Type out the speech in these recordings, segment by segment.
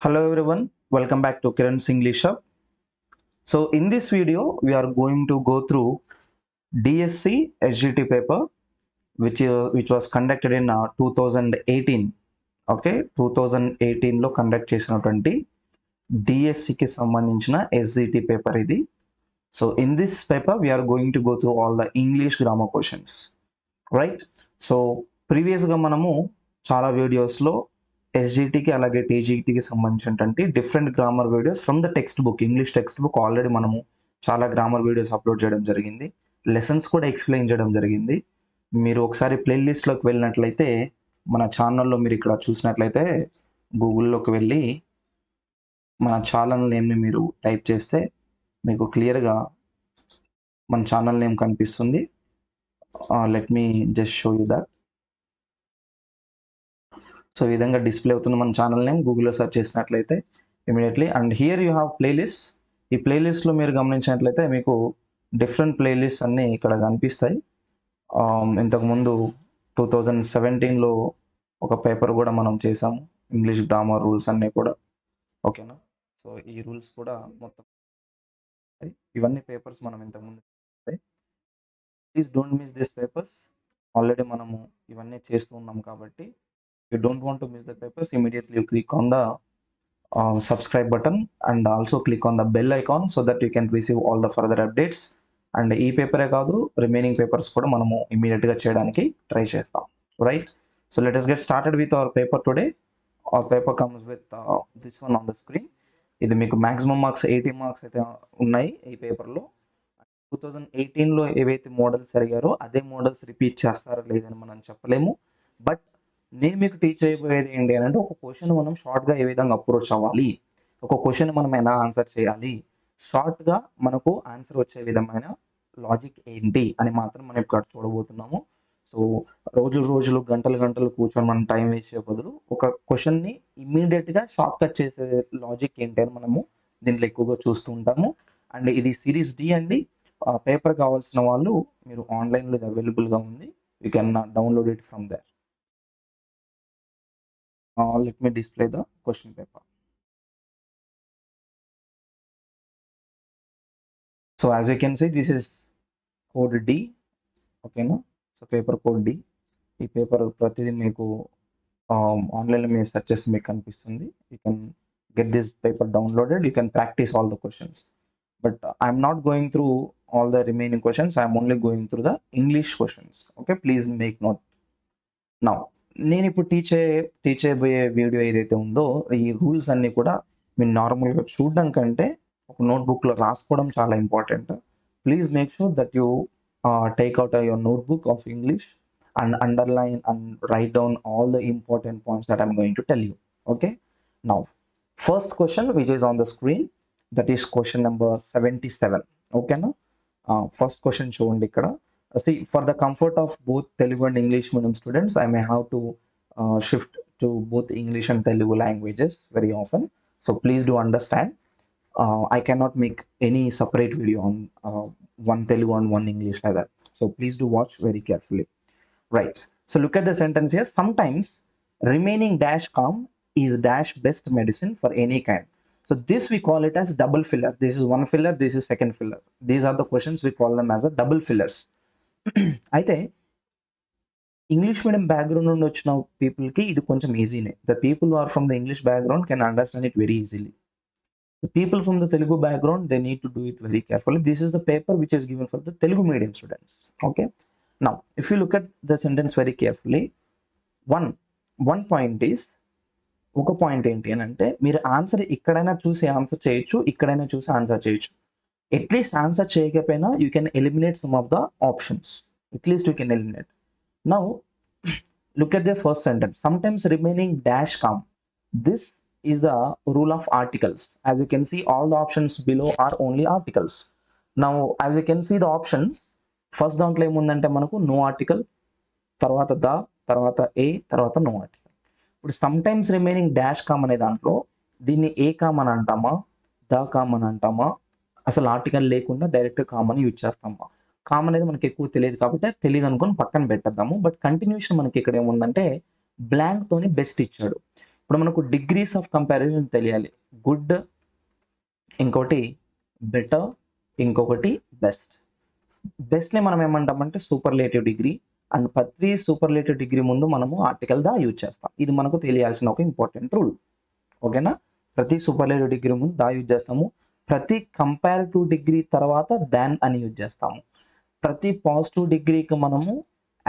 Hello everyone, welcome back to Kiran's English Hub. So in this video, we are going to go through DSC SGT paper, which was conducted in 2018. Okay, 2018 లో conduct చేసినటువంటి డిఎస్సికి సంబంధించిన SGT paper ఇది. So in this paper we're going to go through all the English grammar questions, right? So ప్రీవియస్గా మనము చాలా వీడియోస్లో ఎస్జిటికి అలాగే టీజీటీకి సంబంధించినటువంటి different grammar videos from the textbook, English textbook already మనము చాలా గ్రామర్ వీడియోస్ అప్లోడ్ చేయడం జరిగింది. లెసన్స్ కూడా ఎక్స్ప్లెయిన్ చేయడం జరిగింది. మీరు ఒకసారి ప్లేలిస్ట్లోకి వెళ్ళినట్లయితే మన ఛానల్లో మీరు ఇక్కడ చూసినట్లయితే గూగుల్లోకి వెళ్ళి మన ఛానల్ నేమ్ని మీరు టైప్ చేస్తే మీకు క్లియర్గా మన ఛానల్ నేమ్ కనిపిస్తుంది. Let me just show you that. So ఈ విధంగా డిస్ప్లే అవుతుంది మన ఛానల్ నేమ్. గూగుల్లో సెర్చ్ చేసినట్లయితే immediately, and here you have playlist. ఈ ప్లేలిస్ట్లో మీరు గమనించినట్లయితే మీకు డిఫరెంట్ ప్లేలిస్ట్ అన్నీ ఇక్కడ కనిపిస్తాయి. ఇంతకుముందు 2017లో ఒక పేపర్ కూడా మనం చేసాము, ఇంగ్లీష్ గ్రామర్ రూల్స్ అన్నీ కూడా. ఓకేనా? సో ఈ రూల్స్ కూడా మొత్తం ఇవన్నీ పేపర్స్ మనం ఇంతకుముందు. Please don't miss this papers. Already మనము ఇవన్నీ చేస్తూ ఉన్నాం కాబట్టి you don't want to miss the papers, immediately you click on the subscribe button and also click on the bell icon so that you can receive all the further updates. And ఈ పేపరే కాదు, remaining papers కూడా మనము ఇమీడియట్గా చేయడానికి try చేస్తాం, right? So let us get started with our paper today. Our paper comes with this one on the screen. ఇది మీకు maximum marks 80 marks అయితే ఉన్నాయి ఈ పేపర్లో. 2018లో ఏవైతే మోడల్స్ అడిగారో అదే మోడల్స్ రిపీట్ చేస్తారో లేదని మనం చెప్పలేము. బట్ నేను మీకు టీచ్ అయిపోయేది ఏంటి అని అంటే, ఒక క్వశ్చన్ మనం షార్ట్గా ఏ విధంగా అప్రోచ్ అవ్వాలి, ఒక క్వశ్చన్ మనం ఎలా ఆన్సర్ చేయాలి, షార్ట్గా మనకు ఆన్సర్ వచ్చే విధమైన లాజిక్ ఏంటి అని మాత్రం మనం ఇక్కడ చూడబోతున్నాము. సో రోజులు గంటలు కూర్చొని మనం టైం వేస్ట్ చేసే బదులు ఒక క్వశ్చన్ని ఇమ్మీడియట్గా షార్ట్ కట్ చేసే లాజిక్ ఏంటి అని మనము దీంట్లో ఎక్కువగా చూస్తూ ఉంటాము. అండ్ ఇది సిరీస్ డి అండి. పేపర్ కావాల్సిన వాళ్ళు మీరు ఆన్లైన్లో ఇది అవైలబుల్గా ఉంది. You can download it from there. Let me display the question paper. So as you can see, this is code D. Okay, no? So paper code D. ఈ పేపర్ ప్రతిదీ మీకు ఆన్లైన్లో మీరు సెర్చ్ చేసి మీకు కనిపిస్తుంది. You can get this paper downloaded. You can practice all the questions. But I'm not going through all the remaining questions. I'm only going through the English questions. Okay, please make note. Now నేను ఇప్పుడు teach అయిపోయే video ఏదైతే ఉందో, ఈ rules అన్నీ కూడా మీరు నార్మల్గా చూడడం కంటే ఒక నోట్బుక్లో రాసుకోవడం చాలా important. Please make sure that you take out your notebook of English and underline and right down all the important points that I'm going to tell you. Okay, now first question which is on the screen, that is question number 77. ఓకేనా? First question చూడండి ఇక్కడ. See, for the comfort of both Telugu and English medium students, I may have to shift to both English and Telugu languages very often. So please do understand. I cannot make any separate video on one Telugu and one English like that. So please do watch very carefully. Right. So look at the sentence here. Sometimes remaining dash calm is dash best medicine for any kind. So this we call it as double filler. This is one filler. This is second filler. These are the questions we call them as a double fillers. అయితే English medium background నుండి వచ్చిన పీపుల్కి ఇది కొంచెం ఈజీనే. The people are from the English background can understand it very easily. The people from the Telugu background they need to do it very carefully. This is the paper which is given for the Telugu medium students. Okay, now if you look at the sentence very carefully, one point is, ఒక point ఏంటి అని అంటే, మీరు answer ఇక్కడైనా చూసి answer చేయొచ్చు, ఇక్కడైనా చూసి ఆన్సర్ చేయొచ్చు. అట్లీస్ట్ ఆన్సర్ చేయకపోయినా you can eliminate some of the options. At least you can eliminate. Now look at the first sentence. Sometimes remaining dash calm. This is the rule of articles. As you can see, all the options below are only articles. Now as you can see the options, first దాంట్లో ఏముందంటే మనకు no article, తర్వాత the, తర్వాత ఏ, తర్వాత no article. ఇప్పుడు sometimes remaining dash com అనే దాంట్లో దీన్ని ఏ కామ్ అని అంటామా, ద కామ్ అని అంటామా, అసలు ఆర్టికల్ లేకుండా డైరెక్ట్ కామ్ అని యూజ్ చేస్తామా? కామ్ అనేది మనకి ఎక్కువ తెలియదు కాబట్టి తెలియదు అనుకొని పక్కన పెట్టేద్దాము. బట్ కంటిన్యూషన్ మనకి ఇక్కడ ఏముందంటే బ్లాంక్ తోని బెస్ట్ ఇచ్చాడు. ఇప్పుడు మనకు డిగ్రీస్ ఆఫ్ కంపారిజన్ తెలియాలి. గుడ్, ఇంకోటి బెటర్, ఇంకొకటి బెస్ట్. బెస్ట్ని మనం ఏమంటామంటే సూపర్లేటివ్ డిగ్రీ. అండ్ ప్రతి సూపర్లేటివ్ డిగ్రీ ముందు మనము ఆర్టికల్ దా యూజ్ చేస్తాం. ఇది మనకు తెలియాల్సిన ఒక ఇంపార్టెంట్ రూల్. ఓకేనా? ప్రతి సూపర్లేటివ్ డిగ్రీ ముందు దా యూజ్ చేస్తాము. ప్రతి కంపారిటివ్ డిగ్రీ తర్వాత దాన్ అని యూజ్ చేస్తాము. ప్రతి పాజిటివ్ డిగ్రీకి మనము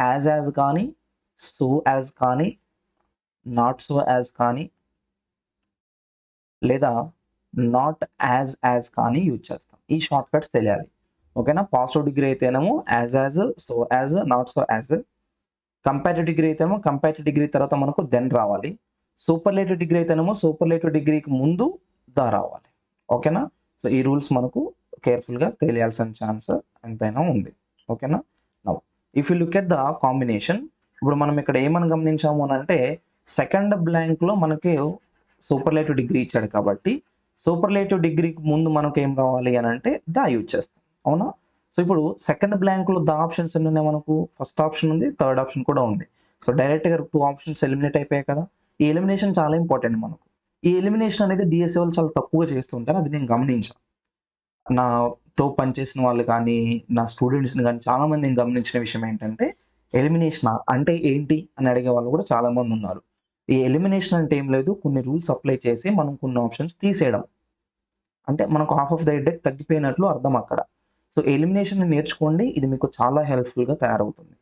యాజ్ కానీ, సో యాజ్ కానీ, నాట్ సో యాజ్ కానీ, లేదా నాట్ యాజ్ కానీ యూజ్ చేస్తాం. ఈ షార్ట్ కట్స్ తెలియాలి. ఓకేనా? పాజిటివ్ డిగ్రీ అయితేనేమో as, so as, not so as. Comparative degree అయితేనేమో కంపారిటివ్ డిగ్రీ తర్వాత మనకు దెన్ రావాలి. సూపర్లేటివ్ డిగ్రీ అయితేనేమో సూపర్లేటివ్ డిగ్రీకి ముందు దా రావాలి. ఓకేనా? సో ఈ రూల్స్ మనకు కేర్ఫుల్గా తెలియాల్సిన ఛాన్స్ ఎంతైనా ఉంది. ఓకేనా? Now if you look at the combination, ఇప్పుడు మనం ఇక్కడ ఏమని గమనించాము అని అంటే సెకండ్ బ్లాంక్లో మనకి సూపర్లేటివ్ డిగ్రీ ఇచ్చాడు కాబట్టి సూపర్లేటివ్ డిగ్రీకి ముందు మనకు ఏం రావాలి అని అంటే దా యూజ్ చేస్తాం. అవునా? సో ఇప్పుడు సెకండ్ బ్లాంక్లో ద ఆప్షన్స్ ఎన్ని ఉన్నాయి మనకు? ఫస్ట్ ఆప్షన్ ఉంది, థర్డ్ ఆప్షన్ కూడా ఉంది. సో డైరెక్ట్గా 2 ఆప్షన్స్ ఎలిమినేట్ అయిపోయాయి కదా. ఈ ఎలిమినేషన్ చాలా ఇంపార్టెంట్ మనకు. ఈ ఎలిమినేషన్ అనేది డిఎస్ఏ వాళ్ళు చాలా తక్కువగా చేస్తుంటారు. అది నేను గమనించాను. నాతో పనిచేసిన వాళ్ళు కానీ, నా స్టూడెంట్స్ని కానీ చాలామంది నేను గమనించిన విషయం ఏంటంటే ఎలిమినేషన్ అంటే ఏంటి అని అడిగే వాళ్ళు కూడా చాలామంది ఉన్నారు. ఈ ఎలిమినేషన్ అంటే ఏం లేదు, కొన్ని రూల్స్ అప్లై చేసి మనం కొన్ని ఆప్షన్స్ తీసేయడం. అంటే మనకు హాఫ్ ఆఫ్ ద హెడేక్ తగ్గిపోయినట్లు అర్థం అక్కడ. సో ఎలిమినేషన్ నేర్చుకోండి, ఇది మీకు చాలా హెల్ప్ఫుల్గా తయారవుతుంది.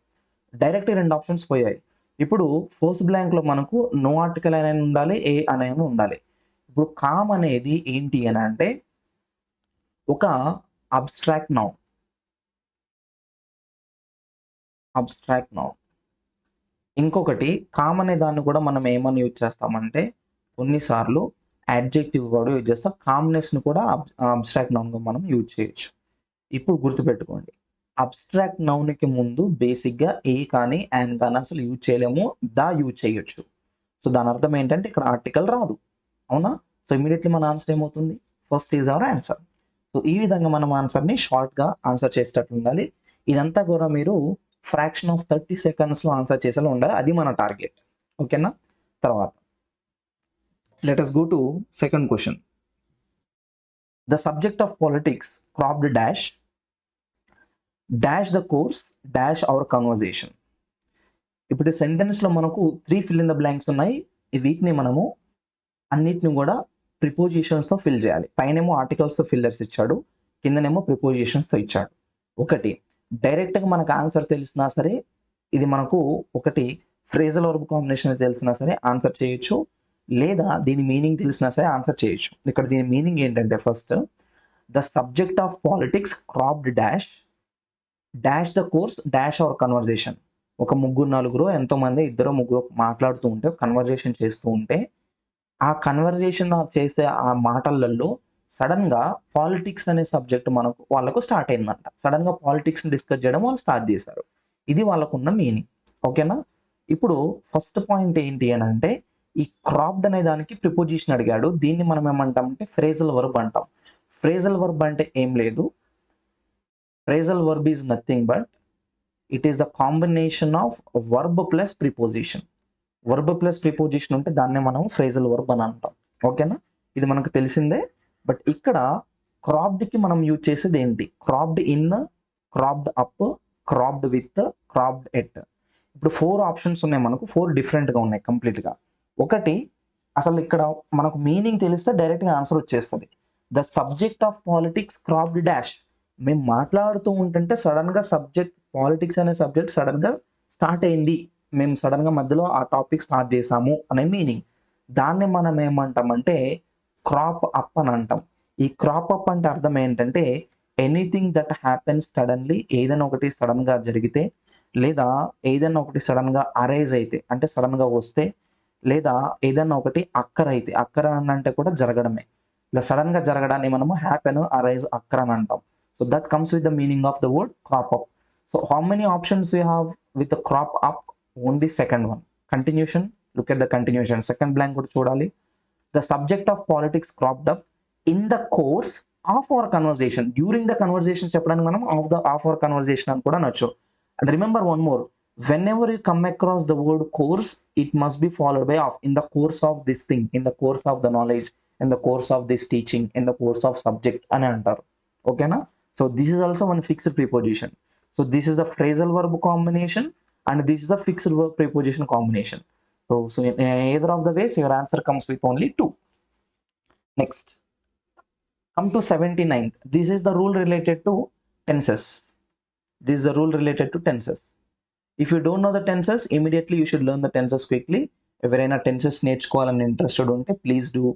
డైరెక్ట్ 2 ఆప్షన్స్ పోయాయి. ఇప్పుడు ఫస్ట్ బ్లాంక్లో మనకు నో ఆర్టికల్ అనేది ఉండాలి, ఏ అనేది ఉండాలి. ఇప్పుడు కామ్ అనేది ఏంటి అని అంటే ఒక అబ్స్ట్రాక్ట్ నౌన్. ఇంకొకటి కామ్ అనే దాన్ని కూడా మనం ఏమని యూజ్ చేస్తామంటే కొన్నిసార్లు యాడ్జెక్టివ్ కూడా యూజ్ చేస్తాం. కామ్నెస్ని కూడా అబ్స్ట్రాక్ట్ నౌన్గా మనం యూజ్ చేయొచ్చు. ఇప్పుడు గుర్తుపెట్టుకోండి, అబ్స్ట్రాక్ట్ నౌన్కి ముందు బేసిక్గా ఏ కానీ యాన్ కానీ అసలు యూజ్ చేయలేము, దా యూజ్ చేయొచ్చు. సో దాని అర్థం ఏంటంటే ఇక్కడ ఆర్టికల్ రాదు. అవునా? సో ఇమీడియట్లీ మన ఆన్సర్ ఏమవుతుంది? First is our answer. So ఈ విధంగా మనం ఆన్సర్ని షార్ట్గా ఆన్సర్ చేసేటట్లు ఉండాలి. ఇదంతా కూడా మీరు ఫ్రాక్షన్ ఆఫ్ 30 సెకండ్స్లో ఆన్సర్ చేసేలా ఉండాలి. అది మన టార్గెట్. ఓకేనా? తర్వాత let us go to second question. The subject of politics cropped dash the course dash our conversation. ఇప్పుడు సెంటెన్స్లో మనకు 3 fill in the blanks ఉన్నాయి. వీటిని మనము అన్నిటిని కూడా ప్రిపోజిషన్స్తో ఫిల్ చేయాలి. పైనేమో ఆర్టికల్స్తో ఫిల్లర్స్ ఇచ్చాడు, కిందనేమో ప్రిపోజిషన్స్తో ఇచ్చాడు. ఒకటి డైరెక్ట్గా మనకు ఆన్సర్ తెలిసినా సరే, ఇది మనకు ఒకటి ఫ్రేజల్ వర్బ్ కాంబినేషన్ తెలిసినా సరే ఆన్సర్ చేయొచ్చు, లేదా దీని మీనింగ్ తెలిసినా సరే ఆన్సర్ చేయొచ్చు. ఇక్కడ దీని మీనింగ్ ఏంటంటే first the subject of politics cropped dash the course dash our conversation. ఒక 3-4 ఎంతోమంది 2-3 మాట్లాడుతూ ఉంటే కన్వర్జేషన్ చేస్తూ ఉంటే ఆ కన్వర్జేషన్ చేసే ఆ మాటలలో సడన్గా పాలిటిక్స్ అనే సబ్జెక్ట్ వాళ్ళకు స్టార్ట్ అయిందంట. సడన్గా పాలిటిక్స్ని డిస్కస్ చేయడం వాళ్ళు స్టార్ట్ చేశారు. ఇది వాళ్ళకున్న మీనింగ్. ఓకేనా? ఇప్పుడు ఫస్ట్ పాయింట్ ఏంటి అని అంటే ఈ క్రాప్డ్ అనే దానికి ప్రిపోజిషన్ అడిగాడు. దీన్ని మనం ఏమంటామంటే ఫ్రేజల్ వర్బ్ అంటాం. ఫ్రేజల్ వర్బ్ అంటే ఏం లేదు, phrasal verb is nothing but it is the combination of verb plus preposition. Verb plus preposition ఉంటే దాన్నే మనం ఫ్రేజల్ వర్బ్ అని అంటాం. ఓకేనా? ఇది మనకు తెలిసిందే. బట్ ఇక్కడ క్రాప్డ్కి మనం యూజ్ చేసేది ఏంటి? Cropped in, cropped up, cropped with, cropped at. ఇప్పుడు 4 ఆప్షన్స్ ఉన్నాయి మనకు. 4 డిఫరెంట్గా ఉన్నాయి కంప్లీట్గా. ఒకటి అసలు ఇక్కడ మనకు మీనింగ్ తెలిస్తే డైరెక్ట్గా ఆన్సర్ వచ్చేస్తుంది. The subject of politics cropped dash. మేము మాట్లాడుతూ ఉంటుంటే సడన్గా సబ్జెక్ట్ పాలిటిక్స్ అనే సబ్జెక్ట్ సడన్గా స్టార్ట్ అయింది, మేము సడన్గా మధ్యలో ఆ టాపిక్ స్టార్ట్ చేసాము అనే మీనింగ్. దాన్ని మనం ఏమంటామంటే క్రాప్ అప్ అని అంటాం. ఈ క్రాప్ అప్ అంటే అర్థం ఏంటంటే ఎనీథింగ్ దట్ హ్యాపెన్స్ సడన్లీ, ఏదైనా ఒకటి సడన్గా జరిగితే, లేదా ఏదైనా ఒకటి సడన్గా అరైజ్ అయితే అంటే సడన్గా వస్తే, లేదా ఏదైనా ఒకటి అక్కర్ అయితే, అక్కర్ అని అంటే కూడా జరగడమే. ఇలా సడన్గా జరగడాన్ని మనము హ్యాపెన్, అరైజ్, అక్కర్ అని అంటాం. So that comes with the meaning of the word crop up. So how many options you have with crop up? Only second one. Continuation, look at the continuation. Second blank కూడా చూడాలి. The subject of politics cropped up in the course of our conversation. During the conversation చెప్పడానికి మనం of our conversation అని కూడా అనొచ్చు. And remember one more, whenever you come across the word course, it must be followed by of. In the course of this thing, in the course of the knowledge, in the course of this teaching, in the course of subject అని అంటారు. ఓకేనా? So this is also one fixed preposition. So this is the phrasal verb combination and this is a fixed verb preposition combination. So in either of the ways, your answer comes with only 2. Next, come to 79th. This is the rule related to tenses. This is the rule related to tenses. If you don't know the tenses, immediately you should learn the tenses quickly. ఎవరైనా tenses నేర్చుకోవాలని interested ఉంటే please do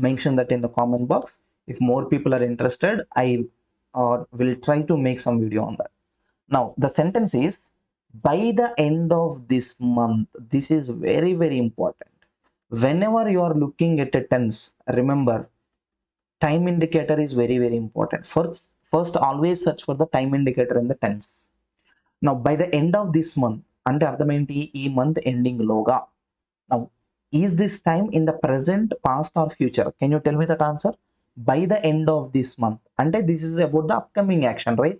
mention that in the comment box. If more people are interested, I will try to make some video on that. Now the sentence is, by the end of this month. This is very, very important. Whenever you are looking at a tense, remember, time indicator is very, very important. First always search for the time indicator in the tense. Now by the end of this month, అంటే అర్థమేంటి? ఈ month ending లోగా. Now is this time in the present, past or future? Can you tell me that answer? By the end of this month అంటే this is about the upcoming action, right?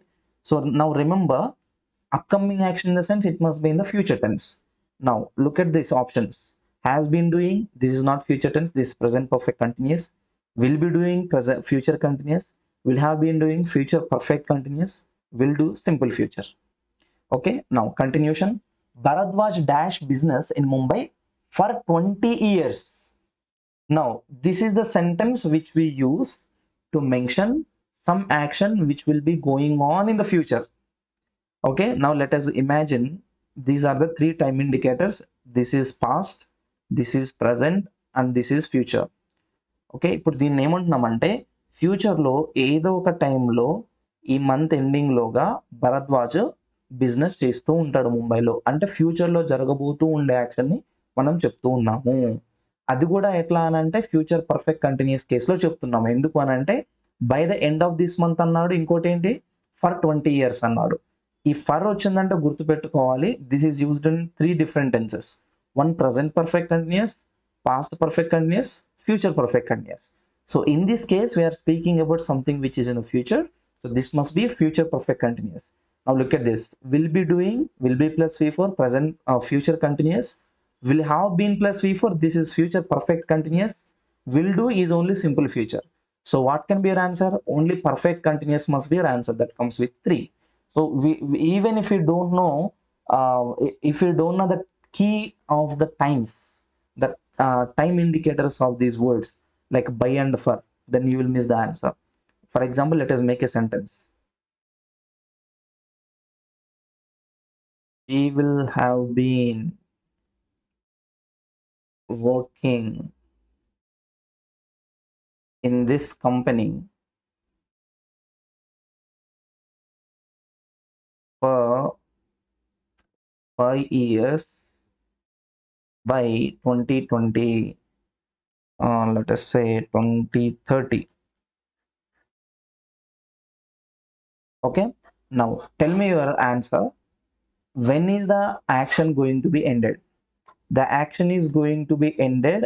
So now remember, upcoming action in the sense it must be in the future tense. Now look at these options. Has been doing, this is not future tense, this is present perfect continuous. Will be doing, present future continuous. Will have been doing, future perfect continuous. Will do, simple future. Okay, now continuation. Bharadwaj dash business in Mumbai for 20 years. Now this is the sentence which we use to mention some action which will be going on in the future. Okay, now let us imagine these are the 3 time indicators. This is past, this is present and this is future. Okay, ఇప్పుడు దీన్ని ఏమంటున్నామంటే ఫ్యూచర్లో ఏదో ఒక టైంలో ఈ month ఎండింగ్లోగా Bharadwaj business చేస్తూ ఉంటాడు ముంబైలో. అంటే ఫ్యూచర్లో జరగబోతూ ఉండే యాక్షన్ని మనం చెప్తూ ఉన్నాము. అది కూడా ఎట్లా అనంటే ఫ్యూచర్ పర్ఫెక్ట్ కంటిన్యూస్ కేసులో చెప్తున్నాము. ఎందుకు అనంటే by the end of this month అన్నాడు, ఇంకోటి ఏంటి ఫర్ 20 years అన్నాడు. ఈ ఫర్ వచ్చిందంటే గుర్తుపెట్టుకోవాలి, this is used in 3 different tenses. One present perfect continuous, past perfect continuous, future perfect continuous. So in this case we are speaking about something which is in the future, so this must be future perfect continuous. Now look at this, will be doing, will be plus v4, present future continuous. Will have been plus v4, this is future perfect continuous. Will do is only simple future. So what can be your answer? Only perfect continuous must be your answer. That comes with 3. So we even if you don't know, if you don't know the key of the times, the time indicators of these words like by and for, then you will miss the answer. For example, let us make a sentence. She will have been working in this company for 5 years by 2020, let us say 2030. Okay, now tell me your answer. When is the action going to be ended? The action is going to be ended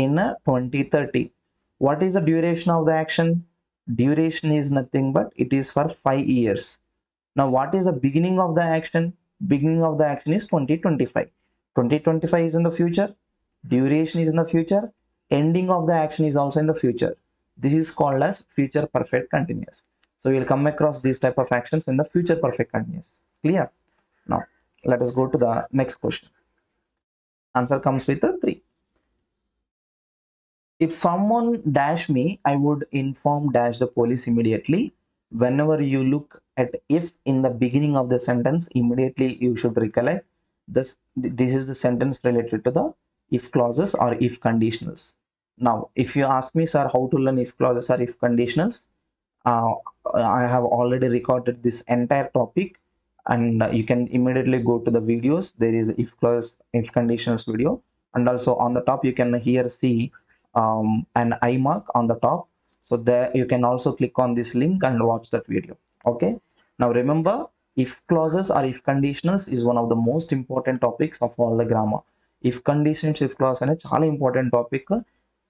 in 2030. What is the duration of the action? Duration is nothing but it is for 5 years. Now what is the beginning of the action? Beginning of the action is 2025. 2025 is in the future, duration is in the future, ending of the action is also in the future. This is called as future perfect continuous. So you will come across these type of actions in the future perfect continuous. Clear? Now let us go to the next question. Answer comes with a 3. If someone dash me, I would inform dash the police immediately. Whenever you look at if in the beginning of the sentence, immediately you should recollect this. This is the sentence related to the if clauses or if conditionals. Now if you ask me, sir, how to learn if clauses or if conditionals, I have already recorded this entire topic and you can immediately go to the videos. There is if clause if conditionals video, and also on the top you can here see an I mark on the top. So there you can also click on this link and watch that video. Okay, now remember, if clauses or if conditionals is one of the most important topics of all the grammar. If conditions, if clause అనేది చాలా important topic.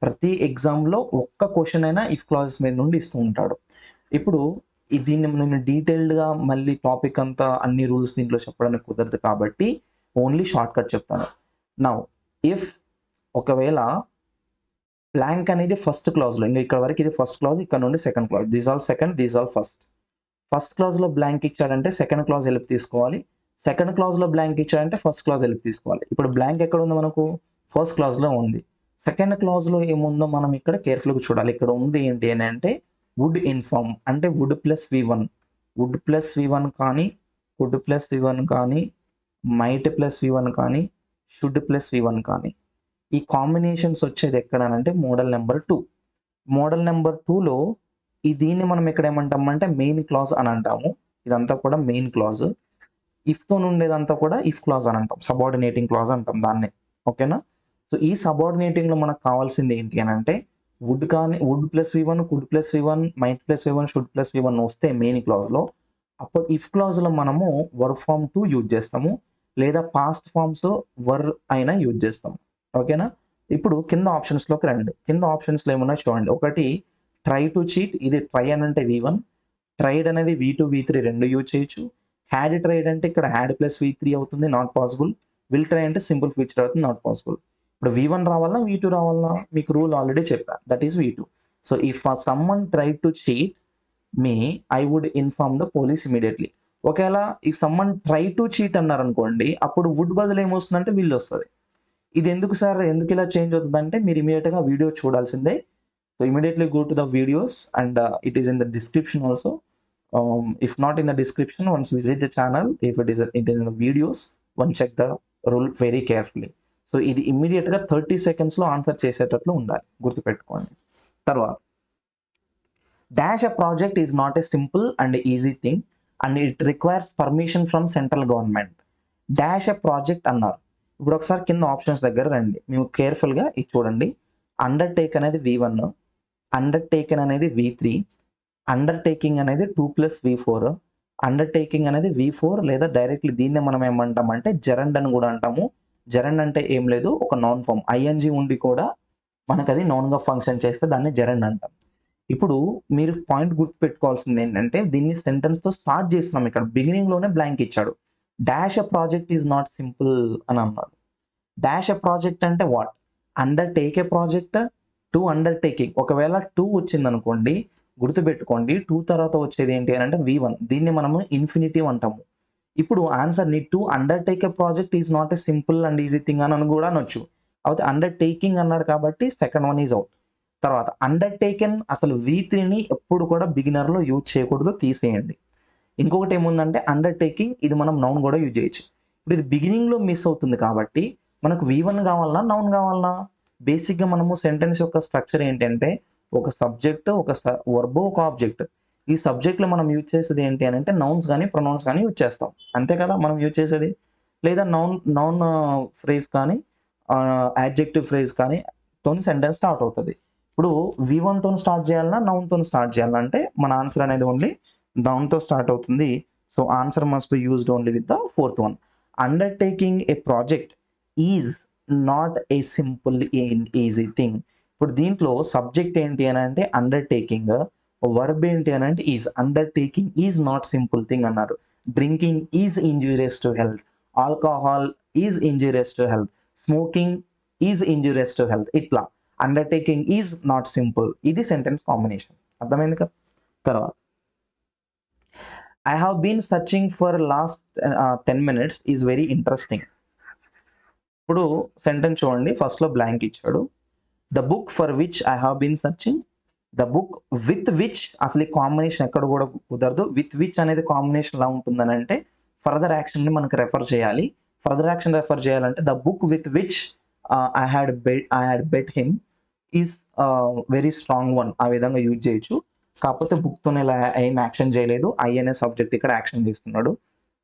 ప్రతి ఎగ్జామ్లో ఒక్క question అయినా if clauses మీద నుండి ఇస్తూ ఉంటాడు. ఇప్పుడు దీన్ని నేను డీటెయిల్డ్గా మళ్ళీ టాపిక్ అంతా అన్ని రూల్స్ దీంట్లో చెప్పడానికి కుదరదు కాబట్టి ఓన్లీ షార్ట్ కట్ చెప్తాను. నౌ ఇఫ్ ఒకవేళ బ్లాంక్ అనేది ఫస్ట్ క్లాజ్లో, ఇంకా ఇక్కడ వరకు ఇది ఫస్ట్ క్లాజ్, ఇక్కడ నుండి second clause, these all second, these all first క్లాజ్లో బ్లాంక్ ఇచ్చాడంటే సెకండ్ క్లాజ్ హెల్ప్ తీసుకోవాలి, సెకండ్ క్లాజ్లో బ్లాంక్ ఇచ్చాడంటే ఫస్ట్ క్లాజ్ హెల్ప్ తీసుకోవాలి. ఇప్పుడు బ్లాంక్ ఎక్కడ ఉంది మనకు? ఫస్ట్ క్లాజ్లో ఉంది. సెకండ్ క్లాజ్లో ఏముందో మనం ఇక్కడ కేర్ఫుల్గా చూడాలి. ఇక్కడ ఉంది ఏంటి అని అంటే వుడ్ ఇన్ఫార్మ్, అంటే would plus V1, would plus V1 కానీ, వుడ్ ప్లస్ V1 కానీ, మైట్ ప్లస్ V1 కానీ, షుడ్ ప్లస్ V1 కానీ, ఈ కాంబినేషన్స్ వచ్చేది ఎక్కడనంటే మోడల్ నెంబర్ 2. మోడల్ నెంబర్ 2లో దీన్ని మనం ఇక్కడ ఏమంటామంటే మెయిన్ క్లాజ్ అని అంటాము. ఇదంతా కూడా మెయిన్ క్లాజ్. ఇఫ్తో ఉండేదంతా కూడా ఇఫ్ క్లాజ్ అని అంటాం, సబార్డినేటింగ్ క్లాజ్ అంటాం దాన్ని. ఓకేనా? సో ఈ సబార్డినేటింగ్లో మనకు కావాల్సింది ఏంటి అని అంటే వుడ్ కానీ, would plus V1, could plus V1, might plus V1, should plus V1 వస్తే మెయిన్ క్లాజ్లో, అప్పుడు ఇఫ్ క్లాజ్లో మనము వర్బ్ ఫామ్ 2 యూజ్ చేస్తాము, లేదా పాస్ట్ ఫామ్స్ వర్ అయినా యూజ్ చేస్తాము. ఓకేనా? ఇప్పుడు కింద ఆప్షన్స్లోకి రండి. కింద ఆప్షన్స్లో ఏమన్నా చూడండి. ఒకటి ట్రై టు చీట్, ఇది ట్రై అని అంటే V1, ట్రైడ్ అనేది V2, V3 రెండు యూజ్ చేయొచ్చు. హ్యాడ్ ట్రైడ్ అంటే ఇక్కడ హ్యాడ్ ప్లస్ V3 అవుతుంది, నాట్ పాసిబుల్. విల్ ట్రై అంటే సింపుల్ ఫ్యూచర్ అవుతుంది, నాట్ పాసిబుల్. ఇప్పుడు V1 రావాలా, V2 రావాలా? మీకు రూల్ ఆల్రెడీ చెప్పా, that is V2. So if someone try to cheat me, I would inform the police immediately. ఒకవేళ ఈ సమ్మన్ ట్రై టు చీట్ అన్నారు అనుకోండి, అప్పుడు వుడ్ బదులు ఏమొస్తుందంటే విల్ వస్తుంది. ఇది ఎందుకు సార్, ఎందుకు ఇలా చేంజ్ అవుతుందంటే మీరు ఇమీడియట్గా వీడియో చూడాల్సిందే. So immediately go to the videos and it is in the description also. If not in the description, once visit the channel. If it is in the videos, one check the rule very carefully. So ఇది ఇమ్మీడియట్గా 30 secondsలో answer చేసేటట్లు ఉండాలి, గుర్తుపెట్టుకోండి. తర్వాత dash a project is not a simple and easy thing and it requires permission from central government. Dash a project అన్నారు. ఇప్పుడు ఒకసారి కింద options దగ్గర రండి, మేము కేర్ఫుల్గా ఇది చూడండి. అండర్టేక్ అనేది V1, అండర్టేకెన్ అనేది V3, అండర్టేకింగ్ అనేది 2 + V4, అండర్టేకింగ్ అనేది V4, లేదా డైరెక్ట్లీ దీన్నే మనం ఏమంటామంటే జెరండ్ అని కూడా అంటాము. జెరండ్ అంటే ఏం లేదు, ఒక నౌన్ ఫామ్, ING ఉండి కూడా మనకు అది నౌన్గా ఫంక్షన్ చేస్తే దాన్ని జెరండ్ అంటాం. ఇప్పుడు మీరు పాయింట్ గుర్తుపెట్టుకోవాల్సింది ఏంటంటే దీన్ని సెంటెన్స్తో స్టార్ట్ చేస్తున్నాం. ఇక్కడ బిగినింగ్లోనే బ్లాంక్ ఇచ్చాడు. Dash a project is not simple అని అన్నాడు. డాష్ ఎ ప్రాజెక్ట్ అంటే what? Undertake A project, to undertaking. ఒకవేళ 2 వచ్చింది అనుకోండి, గుర్తుపెట్టుకోండి 2 తర్వాత వచ్చేది ఏంటి అని అంటే V1, దీన్ని మనము ఇన్ఫినిటివ్ అంటాము. ఇప్పుడు ఆన్సర్ని to undertake A project is not a simple and easy thing అని కూడా అనొచ్చు. అయితే అండర్టేకింగ్ అన్నాడు కాబట్టి సెకండ్ వన్ ఈజ్ అవుట్. తర్వాత అండర్టేకెన్, అసలు V3ని ఎప్పుడు కూడా బిగినర్లో యూజ్ చేయకూడదు, తీసేయండి. ఇంకొకటి ఏముందంటే అండర్టేకింగ్, ఇది మనం నౌన్ కూడా యూజ్ చేయొచ్చు. ఇప్పుడు ఇది బిగినింగ్లో మిస్ అవుతుంది కాబట్టి మనకు V1 కావాలన్నా నౌన్ కావాలన్నా? బేసిక్గా మనము సెంటెన్స్ యొక్క స్ట్రక్చర్ ఏంటంటే ఒక సబ్జెక్ట్, ఒక వర్బ్, ఒక ఆబ్జెక్ట్. ఈ సబ్జెక్ట్లో మనం యూజ్ చేసేది ఏంటి అని అంటే నౌన్స్ కానీ ప్రొనౌన్స్ కానీ యూజ్ చేస్తాం, అంతే కదా మనం యూజ్ చేసేది. లేదా నౌన్ ఫ్రేజ్ కానీ యాడ్జెక్టివ్ ఫ్రేజ్ కానీ తోని సెంటెన్స్ స్టార్ట్ అవుతుంది. ఇప్పుడు V1తో స్టార్ట్ చేయాలన్నా నౌన్తో స్టార్ట్ చేయాలంటే మన ఆన్సర్ అనేది ఓన్లీ నౌన్తో స్టార్ట్ అవుతుంది. So answer must be used only with the fourth one. Undertaking A project is not a simple easy thing. ఇప్పుడు దీంట్లో సబ్జెక్ట్ ఏంటి అని అంటే అండర్టేకింగ్, వర్బ్ ఏంటి అని అంటే is. Undertaking is not simple thing అన్నారు. Drinking is injurious to health, alcohol is injurious to health, smoking is injurious to health. ఇట్లా అండర్టేకింగ్ ఈజ్ నాట్ సింపుల్, ఇది సెంటెన్స్ కాంబినేషన్. అర్థమైంది కదా? తర్వాత I have been searching for last 10 minutes is very interesting. ఇప్పుడు sentence చూడండి, ఫస్ట్లో blank ఇచ్చాడు. The book for which I have been searching, the book with which, అసలు ఈ కాంబినేషన్ ఎక్కడ కూడా కుదరదు. విత్ విచ్ అనేది కాంబినేషన్ ఎలా ఉంటుందని అంటే ఫర్దర్ యాక్షన్ని మనకు రెఫర్ చేయాలి. ఫర్దర్ యాక్షన్ రెఫర్ చేయాలంటే the book with which I had bet him is very strong one, ఆ విధంగా యూజ్ చేయొచ్చు. కాకపోతే బుక్తోనే ఇలా ఏం యాక్షన్ చేయలేదు, ఐ అనే సబ్జెక్ట్ ఇక్కడ యాక్షన్ చేస్తున్నాడు.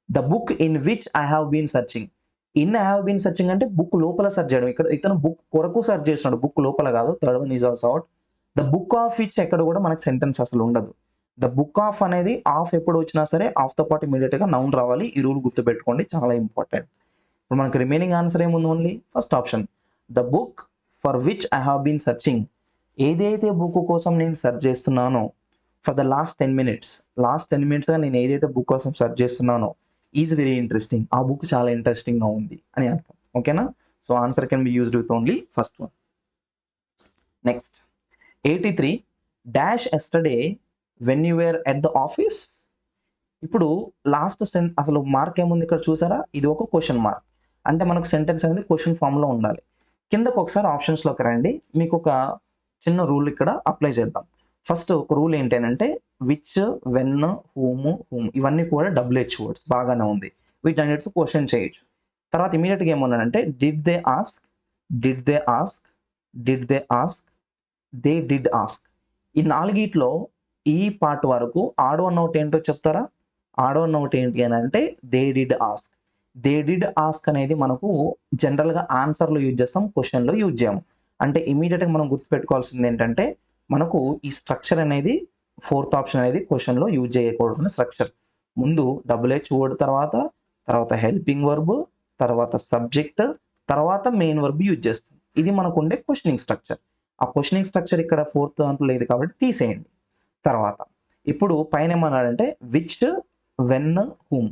The book in which I have been searching, in I have been searching అంటే బుక్ లోపల సెర్చ్ చేయడం. ఇక్కడ ఇతను బుక్ కొరకు సెర్చ్ చేస్తున్నాడు, బుక్ లోపల కాదు. Third one is also out. The book of which ఎక్కడ కూడా మనకు సెంటెన్స్ అసలు ఉండదు. ద బుక్ ఆఫ్ అనేది ఆఫ్ ఎప్పుడు వచ్చినా సరే ఆఫ్తో పాటు ఇమీడియట్గా నౌన్ రావాలి. ఈ రూల్ గుర్తుపెట్టుకోండి, చాలా ఇంపార్టెంట్. ఇప్పుడు మనకు రిమైనింగ్ ఆన్సర్ ఏముంది? Only first option, the book for which I have been searching. ఏదైతే బుక్ కోసం నేను సెర్చ్ చేస్తున్నానో for the last 10 minutes. Last 10 minutesగా నేను ఏదైతే బుక్ కోసం సెర్చ్ చేస్తున్నానో ఈజ్ వెరీ ఇంట్రెస్టింగ్, ఆ బుక్ చాలా ఇంట్రెస్టింగ్గా ఉంది అని అర్థం. ఓకేనా? So answer can be used with only first one. Next 83 dash yesterday when you were at the office. ఇప్పుడు లాస్ట్ అసలు మార్క్ ఏముంది ఇక్కడ చూసారా? ఇది ఒక క్వశ్చన్ మార్క్, అంటే మనకు సెంటెన్స్ అనేది క్వశ్చన్ ఫామ్లో ఉండాలి. కిందకు ఒకసారి ఆప్షన్స్లోకి రండి, మీకు ఒక చిన్న రూల్ ఇక్కడ అప్లై చేద్దాం. ఫస్ట్ ఒక రూల్ ఏంటి అంటే విచ్, వెన్, హూమ్ ఇవన్నీ కూడా WH వర్డ్స్, బాగానే ఉంది. వీటన్నిటితో క్వశ్చన్ చేయొచ్చు. తర్వాత ఇమీడియట్గా ఏమన్నానంటే did they ask, did they ask, did they ask, they did ask. ఈ నాలుగిట్లో ఈ పార్ట్ వరకు ఆడ్ వన్ అవుట్ ఏంటో చెప్తారా? ఆడ్ వన్ అవుట్ ఏంటి అని అంటే they did ask. They did ask అనేది మనకు జనరల్గా ఆన్సర్లో యూజ్ చేస్తాం, క్వశ్చన్లో యూజ్ చేయము. అంటే ఇమీడియట్గా మనం గుర్తుపెట్టుకోవాల్సింది ఏంటంటే మనకు ఈ స్ట్రక్చర్ అనేది ఫోర్త్ ఆప్షన్ అనేది క్వశ్చన్లో యూజ్ చేయకూడదు స్ట్రక్చర్. ముందు WH వర్డ్, తర్వాత హెల్పింగ్ వర్బ్, తర్వాత సబ్జెక్ట్, తర్వాత మెయిన్ వర్బ్ యూజ్ చేస్తాం. ఇది మనకు ఉండే క్వశ్చనింగ్ స్ట్రక్చర్. ఆ క్వశ్చనింగ్ స్ట్రక్చర్ ఇక్కడ ఫోర్త్ దాంట్లో లేదు కాబట్టి తీసేయండి. తర్వాత ఇప్పుడు పైన ఏమన్నాడంటే విచ్, వెన్, హూమ్.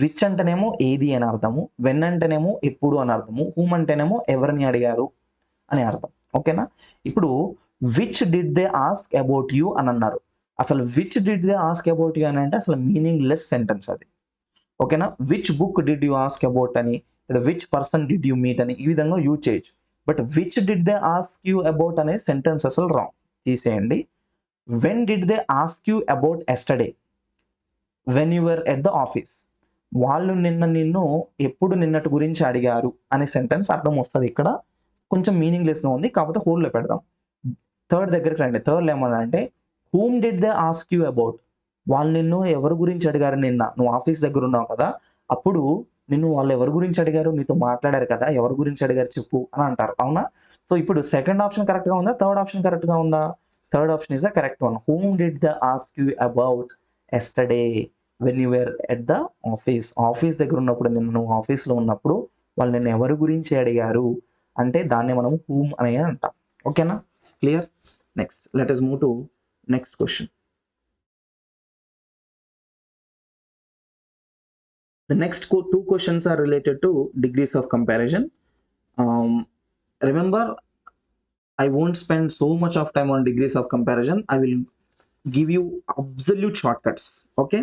విచ్ అంటేనేమో ఏది అని అర్థము, వెన్ అంటేనేమో ఎప్పుడు అని అర్థము, హూమ్ అంటేనేమో ఎవరిని అడిగారు అని అర్థం. ఓకేనా? ఇప్పుడు which did they ask about you అని అన్నారు. అసలు which did they ask about you అని అంటే అసలు మీనింగ్ లెస్ సెంటెన్స్ అది. ఓకేనా? Which book did you ask about అని, లేదా which person did you meet అని ఈ విధంగా యూజ్ చేయొచ్చు. But which did they ask you about అనే సెంటెన్స్ అసలు రాంగ్, తీసేయండి. When did they ask you about yesterday when you were at the office. వాళ్ళు నిన్ను ఎప్పుడు నిన్నటి గురించి అడిగారు అనే సెంటెన్స్ అర్థం వస్తుంది. ఇక్కడ కొంచెం మీనింగ్లెస్గా ఉంది, కాకపోతే హోల్లో పెడదాం. థర్డ్ దగ్గరికి రండి. థర్డ్ ఏమన్నా అంటే whom did they ask you about. వాళ్ళు నిన్ను ఎవరి గురించి అడిగారు? నిన్న నువ్వు ఆఫీస్ దగ్గర ఉన్నావు కదా, అప్పుడు నిన్ను వాళ్ళు ఎవరి గురించి అడిగారు? నీతో మాట్లాడారు కదా, ఎవరి గురించి అడిగారు చెప్పు అని అంటారు. అవునా? సో ఇప్పుడు సెకండ్ ఆప్షన్ కరెక్ట్గా ఉందా, థర్డ్ ఆప్షన్ కరెక్ట్గా ఉందా? Third option is the correct one. Whom did they ask you about yesterday when you were at the office. Office దగ్గర ఉన్నప్పుడు, నిన్న నువ్వు ఆఫీస్లో ఉన్నప్పుడు వాళ్ళు నిన్ను ఎవరి గురించి అడిగారు అంటే దాన్ని మనం హూమ్ అనే అంటాం. ఓకేనా? Clear? Next let us move to next question. The next two questions are related to degrees of comparison. Remember, I won't spend so much of time on degrees of comparison. I will give you absolute shortcuts. Okay?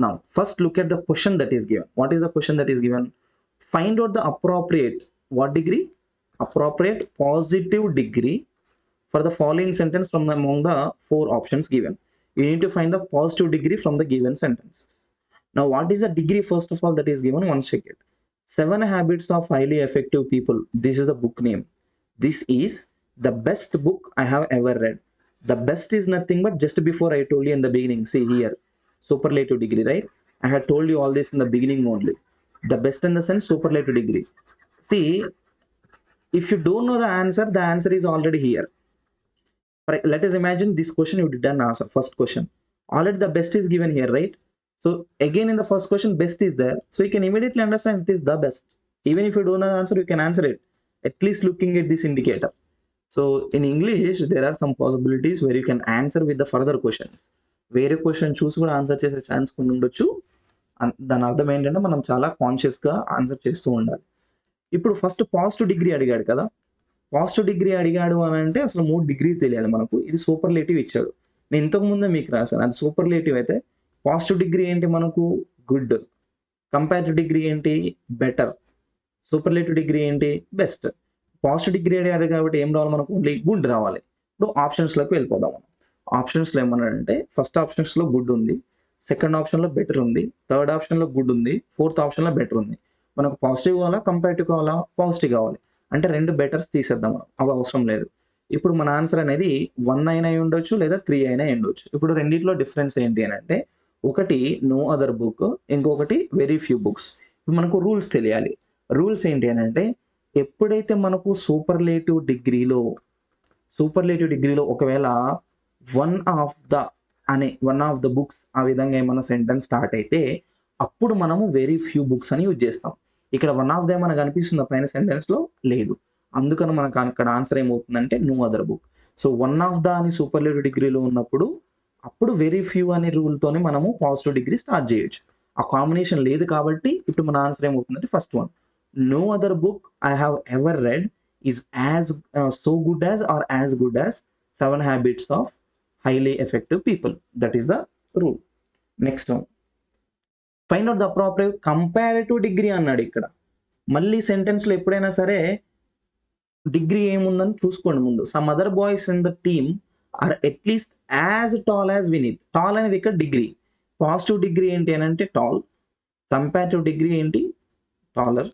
Now, first look at the question that is given. What is the question that is given? Find out the appropriate, what degree? Appropriate positive degree for the following sentence from among the four options given. You need to find the positive degree from the given sentence. Now, what is the degree first of all that is given? Once check it. 7 Habits of Highly Effective People. This is the book name. This is the best book I have ever read. The best is nothing but just before I told you in the beginning. See here, superlative degree, right? I had told you all this in the beginning only. The best in the sense superlative degree. See, if you don't know the answer is already here. Let us imagine this question you did an answer. First question, already the best is given here, right? So again in the first question best is there, so you can immediately understand it is the best. Even if you don't know the answer, you can answer it, at least looking at this indicator. So in English there are some possibilities where you can answer with the further questions. వేరే question చూసి కూడా answer చేసే chance కొన్ని ఉండొచ్చు. దాని అర్థం ఏంటంటే మనం చాలా కాన్షియస్గా ఆన్సర్ చేస్తూ ఉండాలి. ఇప్పుడు ఫస్ట్ పాజిటివ్ డిగ్రీ అడిగాడు కదా, పాజిటివ్ డిగ్రీ అడిగాడు అని అంటే అసలు 3 డిగ్రీస్ తెలియాలి మనకు. ఇది సూపర్లేటివ్ ఇచ్చాడు, నేను ఇంతకుముందే మీకు రాశాను, అది సూపర్లేటివ్ అయితే పాజిటివ్ డిగ్రీ ఏంటి మనకు? గుడ్. కంపారిటివ్ డిగ్రీ ఏంటి? బెటర్. సూపర్లేటివ్ డిగ్రీ ఏంటి? బెస్ట్. పాజిటివ్ డిగ్రీ అడిగాడు కాబట్టి ఏం రావాలి మనకు? ఓన్లీ గుడ్ రావాలి. ఇప్పుడు ఆప్షన్స్లోకి వెళ్ళిపోదాం మనం. ఆప్షన్స్లో ఏమన్నాడంటే ఫస్ట్ ఆప్షన్స్లో గుడ్ ఉంది, సెకండ్ ఆప్షన్లో బెటర్ ఉంది, థర్డ్ ఆప్షన్లో గుడ్ ఉంది, ఫోర్త్ ఆప్షన్లో బెటర్ ఉంది. మనకు పాజిటివ్ కావాలా, కంపారిటివ్ కావాలా? పాజిటివ్ కావాలి. అంటే 2 బెటర్స్ తీసేద్దాం, అవి అవసరం లేదు. ఇప్పుడు మన ఆన్సర్ అనేది 1 అయినా ఉండొచ్చు, లేదా 3 అయినా ఉండొచ్చు. ఇప్పుడు రెండిట్లో డిఫరెన్స్ ఏంటి అని అంటే ఒకటి నో అదర్ బుక్, ఇంకొకటి వెరీ ఫ్యూ బుక్స్. ఇప్పుడు మనకు రూల్స్ తెలియాలి. రూల్స్ ఏంటి అని అంటే ఎప్పుడైతే మనకు సూపర్లేటివ్ డిగ్రీలో ఒకవేళ వన్ ఆఫ్ ద బుక్స్ ఆ విధంగా ఏమైనా సెంటెన్స్ స్టార్ట్ అయితే అప్పుడు మనము వెరీ ఫ్యూ బుక్స్ అని యూజ్ చేస్తాం. ఇక్కడ వన్ ఆఫ్ ద ఏమైనా కనిపిస్తుందా పైన సెంటెన్స్లో? లేదు. అందుకని మనకు అక్కడ ఆన్సర్ ఏమవుతుందంటే no other book. So one of the అని సూపర్లేటివ్ డిగ్రీలో ఉన్నప్పుడు అప్పుడు వెరీ ఫ్యూ అనే రూల్తోనే మనము పాజిటివ్ డిగ్రీ స్టార్ట్ చేయొచ్చు. ఆ కాంబినేషన్ లేదు కాబట్టి ఇప్పుడు మన ఆన్సర్ ఏమవుతుందంటే first one, no other book I have ever read is as so good as or as good as 7 habits of highly effective people. That is the rule. Next one, find out the appropriate comparative degree అన్నాడు ఇక్కడ. మళ్ళీ సెంటెన్స్లో ఎప్పుడైనా సరే degree ఏముందని చూసుకోండి ముందు. Some other boys in the team are at least as tall as Vineet. Tall అనేది ఇక్కడ డిగ్రీ. పాజిటివ్ డిగ్రీ ఏంటి అని అంటే టాల్. కంపారిటివ్ డిగ్రీ ఏంటి? టాలర్.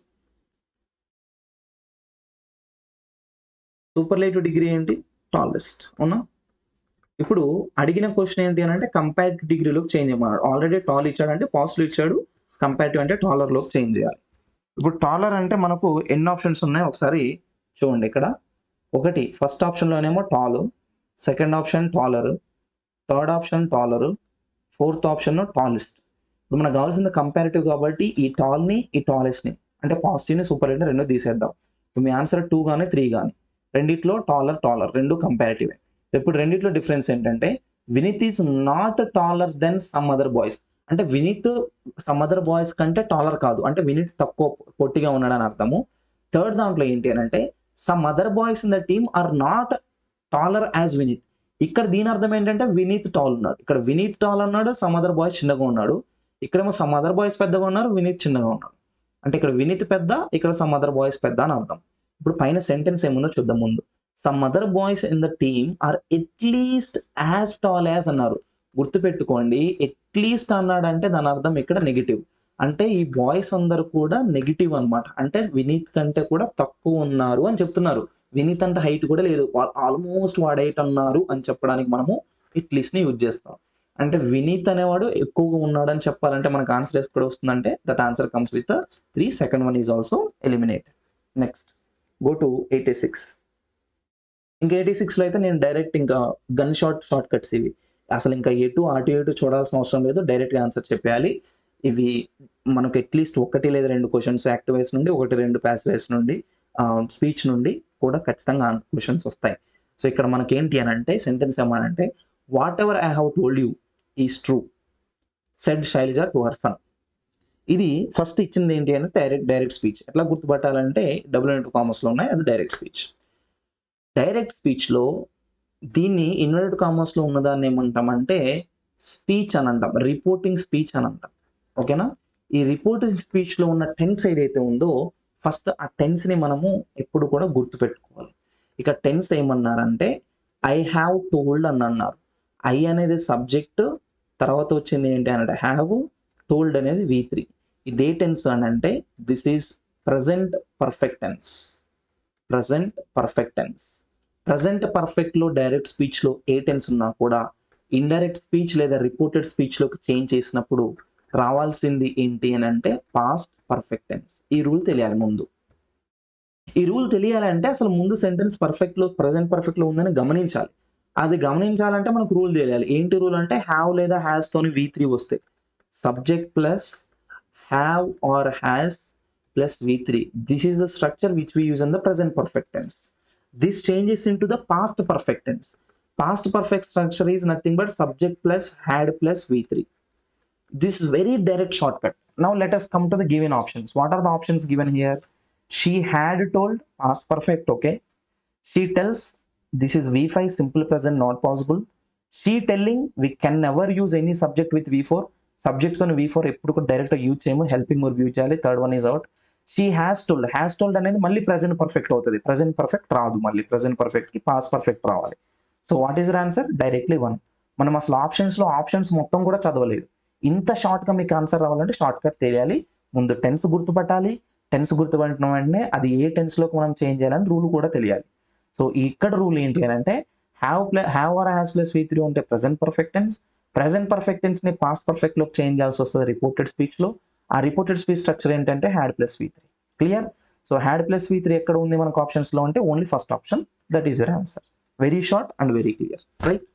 సూపర్లేటివ్ డిగ్రీ ఏంటి? టాలెస్ట్. అవునా? ఇప్పుడు అడిగిన క్వశ్చన్ ఏంటి అని అంటే కంపారిటివ్ డిగ్రీలోకి చేంజ్ చేయమన్నాడు. ఆల్రెడీ టాల్ ఇచ్చాడంటే పాజిటివ్ ఇచ్చాడు, కంపారిటివ్ అంటే టాలర్లోకి చేంజ్ చేయాలి. ఇప్పుడు టాలర్ అంటే మనకు ఎన్ని ఆప్షన్స్ ఉన్నాయి ఒకసారి చూడండి. ఇక్కడ ఒకటి ఫస్ట్ ఆప్షన్లోనేమో tall, second option taller, third option taller, fourth option tallest. ఇప్పుడు మనకు కావాల్సింది కంపారిటివ్ కాబట్టి ఈ టాల్ని ఈ టాలెస్ట్ని అంటే పాజిటివ్ని సూపర్లేటివ్ని రెండు తీసేద్దాం. ఇప్పుడు మీ ఆన్సర్ 2 కానీ 3 కానీ, రెండిట్లో టాలర్ రెండు కంపారిటివే. ఇప్పుడు రెండిట్లో డిఫరెన్స్ ఏంటంటే Vineet is not taller than some other boys. అంటే వినీత్ సమ్ అదర్ బాయ్స్ కంటే టాలర్ కాదు, అంటే వినీత్ తక్కువ పొట్టిగా ఉన్నాడని అర్థము. థర్డ్ దాంట్లో ఏంటి అని అంటే some other boys in the team are not taller as Vineet. ఇక్కడ దీని అర్థం ఏంటంటే వినీత్ టాల్ ఉన్నాడు. ఇక్కడ వినీత్ టాల్ ఉన్నాడు, సమ్ అదర్ బాయ్స్ చిన్నగా ఉన్నాడు. ఇక్కడేమో సమ్ అదర్ బాయ్స్ పెద్దగా ఉన్నారు, వినీత్ చిన్నగా ఉన్నాడు. అంటే ఇక్కడ వినీత్ పెద్ద, ఇక్కడ సమ్ అదర్ బాయ్స్ పెద్ద అని అర్థం. ఇప్పుడు పైన సెంటెన్స్ ఏముందో చూద్దాం ముందు. Some other boys in the team are at least as tall as అన్నారు. గుర్తుపెట్టుకోండి, ఎట్లీస్ట్ అన్నాడంటే దాని అర్థం ఇక్కడ నెగిటివ్. అంటే ఈ బాయ్స్ అందరూ కూడా నెగిటివ్ అనమాట. అంటే వినీత్ కంటే కూడా తక్కువ ఉన్నారు అని చెప్తున్నారు. వినీత్ అంటే హైట్ కూడా లేదు, ఆల్మోస్ట్ వాడు 8 అన్నారు అని చెప్పడానికి మనము ఎట్లీస్ట్ ని యూజ్ చేస్తాం. అంటే వినీత్ అనేవాడు ఎక్కువగా ఉన్నాడు అని చెప్పాలంటే మనకు ఆన్సర్ ఎక్కడ వస్తుందంటే that answer comes with 3. Second one is also eliminate. Next go to 86. ఇంకా 86లో అయితే నేను డైరెక్ట్ ఇంకా గన్ షార్ట్ కట్స్ ఇవి. అసలు ఇంకా అటు చూడాల్సిన అవసరం లేదు, డైరెక్ట్గా ఆన్సర్ చెప్పేయాలి. ఇవి మనకు అట్లీస్ట్ 1 లేదా 2 క్వశ్చన్స్ యాక్టివ్ వాయిస్ నుండి, 1-2 ప్యాసివ్ వాయిస్ నుండి, స్పీచ్ నుండి కూడా ఖచ్చితంగా క్వశ్చన్స్ వస్తాయి. సో ఇక్కడ మనకి ఏంటి అని అంటే సెంటెన్స్ ఏమనంటే whatever I have told you is true said Shailaja to her son. ఇది ఫస్ట్ ఇచ్చింది ఏంటి అంటే డైరెక్ట్ స్పీచ్. ఎట్లా గుర్తుపట్టాలంటే W-కామర్స్లో ఉన్నాయి, అది డైరెక్ట్ స్పీచ్. డైరెక్ట్ స్పీచ్లో దీన్ని ఇన్వర్టెడ్ కామర్స్లో ఉన్నదాన్ని ఏమంటామంటే స్పీచ్ అని అంటాం, రిపోర్టింగ్ స్పీచ్ అని అంటాం. ఓకేనా? ఈ రిపోర్టింగ్ స్పీచ్లో ఉన్న టెన్స్ ఏదైతే ఉందో ఫస్ట్ ఆ టెన్స్ని మనము ఎప్పుడు కూడా గుర్తుపెట్టుకోవాలి. ఇక టెన్స్ ఏమన్నారంటే ఐ హ్యావ్ టోల్డ్ అని అన్నారు. ఐ అనేది సబ్జెక్ట్, తర్వాత వచ్చింది ఏంటి అంటే హ్యావ్, టోల్డ్ అనేది V3. ఇదే టెన్స్ అని అంటే this is present perfect tense. Present perfect tense. Present పర్ఫెక్ట్లో డైరెక్ట్ స్పీచ్లో ఏ టెన్స్ ఉన్నా కూడా ఇండైరెక్ట్ స్పీచ్ లేదా రిపోర్టెడ్ స్పీచ్లోకి చేంజ్ చేసినప్పుడు రావాల్సింది ఏంటి అని అంటే పాస్ట్ పర్ఫెక్ట్ టెన్స్. ఈ రూల్ తెలియాలి ముందు. ఈ రూల్ తెలియాలంటే అసలు ముందు సెంటెన్స్ పర్ఫెక్ట్లో ప్రజెంట్ పర్ఫెక్ట్లో ఉందని గమనించాలి. అది గమనించాలంటే మనకు రూల్ తెలియాలి. ఏంటి రూల్ అంటే హ్యావ్ లేదా హ్యాస్ తోని V3 వస్తే subject plus have or has plus V3. This is the structure which we use in the present perfect tense. This changes into the past perfect tense. Past perfect structure is nothing but subject plus had plus V3. This is very direct shortcut. Now let us come to the given options. What are the options given here? She had told, past perfect, okay. She tells, this is V5, simple present, not possible. She telling, we can never use any subject with V4. Subject on V4 ఎప్పుడు కూడా direct use చేయము, helping verb use చేయాలి. Third one is out. She has told అనేది మళ్ళీ present perfect అవుతుంది. Present perfect రాదు, మళ్ళీ present పర్ఫెక్ట్కి past perfect రావాలి. So what is your answer? Directly 1. మనం అసలు ఆప్షన్స్ మొత్తం కూడా చదవలేదు. ఇంత షార్ట్గా మీకు ఆన్సర్ రావాలంటే షార్ట్ కట్ తెలియాలి. ముందు టెన్స్ గుర్తుపట్టాలి. టెన్స్ గుర్తుపట్టిన వెంటనే అది ఏ టెన్స్లోకి మనం చేంజ్ చేయాలని రూల్ కూడా తెలియాలి. సో ఇక్కడ రూల్ ఏంటి అని అంటే have or has plus V3 ఉంటే present perfect tense. Present perfect టెన్స్ని పాస్ట్ పర్ఫెక్ట్లోకి చేంజ్ చేయాల్సి వస్తుంది రిపోర్టెడ్ స్పీచ్లో. ఆ రిపోర్టెడ్ స్పీచ్ స్ట్రక్చర్ ఏంటంటే had plus V3. Clear? So had plus V3 ఎక్కడ ఉంది మనకు ఆప్షన్స్లో అంటే only first option. That is your answer. Very short and very clear, right?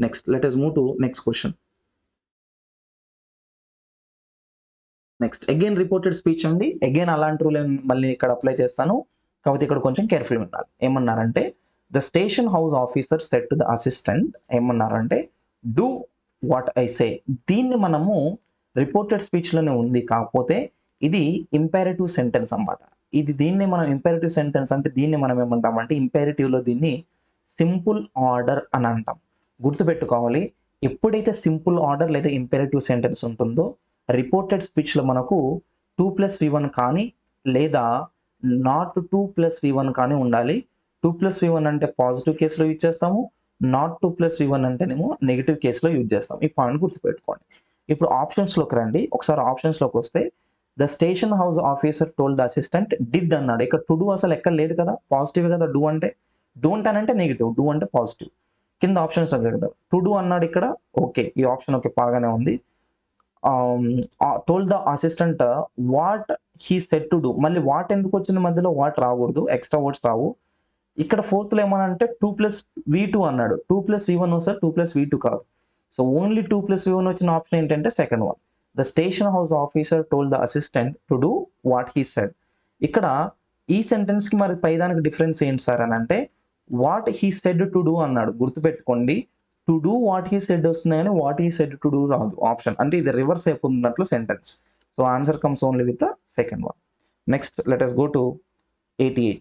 Next let us move to next question. Next again reported speech అండి. Again అలాంటి rule మళ్ళీ ఇక్కడ apply చేస్తాను, కాకపోతే ఇక్కడ కొంచెం కేర్ఫుల్ ఉండాలి. ఏమన్నారంటే the station house officer said to the assistant, ఏమన్నారంటే డూ వాట్ ఐ సే. దీన్ని మనము రిపోర్టెడ్ స్పీచ్లోనే ఉంది, కాకపోతే ఇది ఇంపారేటివ్ సెంటెన్స్ అన్నమాట. దీన్ని మనం ఇంపారేటివ్ సెంటెన్స్ అంటే దీన్ని మనం ఏమంటామంటే ఇంపారేటివ్లో దీన్ని సింపుల్ ఆర్డర్ అని అంటాం. గుర్తుపెట్టుకోవాలి, ఎప్పుడైతే సింపుల్ ఆర్డర్ లేదా ఇంపారేటివ్ సెంటెన్స్ ఉంటుందో రిపోర్టెడ్ స్పీచ్లో మనకు 2+V1 కానీ లేదా నాట్ 2+V1 కానీ ఉండాలి. 2+V1 అంటే పాజిటివ్ కేసులో యూజ్ చేస్తాము, నాట్ 2+V1 అంటేనేమో నెగిటివ్ కేసులో యూజ్ చేస్తాం. ఈ పాయింట్ గుర్తుపెట్టుకోండి. ఇప్పుడు ఆప్షన్స్లోకి రండి. ఒకసారి ఆప్షన్స్లోకి వస్తే the station house officer told the assistant did అన్నాడు. ఇక్కడ టు డూ అసలు ఎక్కడ లేదు కదా, పాజిటివ్ కదా డూ అంటే. డోంట్ అని అంటే నెగిటివ్, డూ అంటే పాజిటివ్. కింద ఆప్షన్స్ కదా టు డూ అన్నాడు ఇక్కడ, ఓకే ఈ ఆప్షన్ ఓకే బాగానే ఉంది. Told the assistant what he said to do, మళ్ళీ వాట్ ఎందుకు వచ్చింది మధ్యలో, వాట్ రాకూడదు, ఎక్స్ట్రా వర్డ్స్ రావు. ఇక్కడ ఫోర్త్లో ఏమనంటే 2+V2 అన్నాడు. 2+V1 వస్తే 2+V2 కాదు. సో ఓన్లీ 2+V1 వచ్చిన ఆప్షన్ ఏంటంటే second one. The station house officer told the assistant to do what he said. ఇక్కడ ఈ సెంటెన్స్కి మరి పైదానికి డిఫరెన్స్ ఏంటి సార్ అని అంటే what he said to do అన్నాడు. గుర్తుపెట్టుకోండి, to do what he said వస్తుంది కానీ what he said to do రాదు ఆప్షన్. అంటే ఇది రివర్స్ అయిపోతున్నట్లు sentence. So answer comes only with the second one. Next let us go to 88.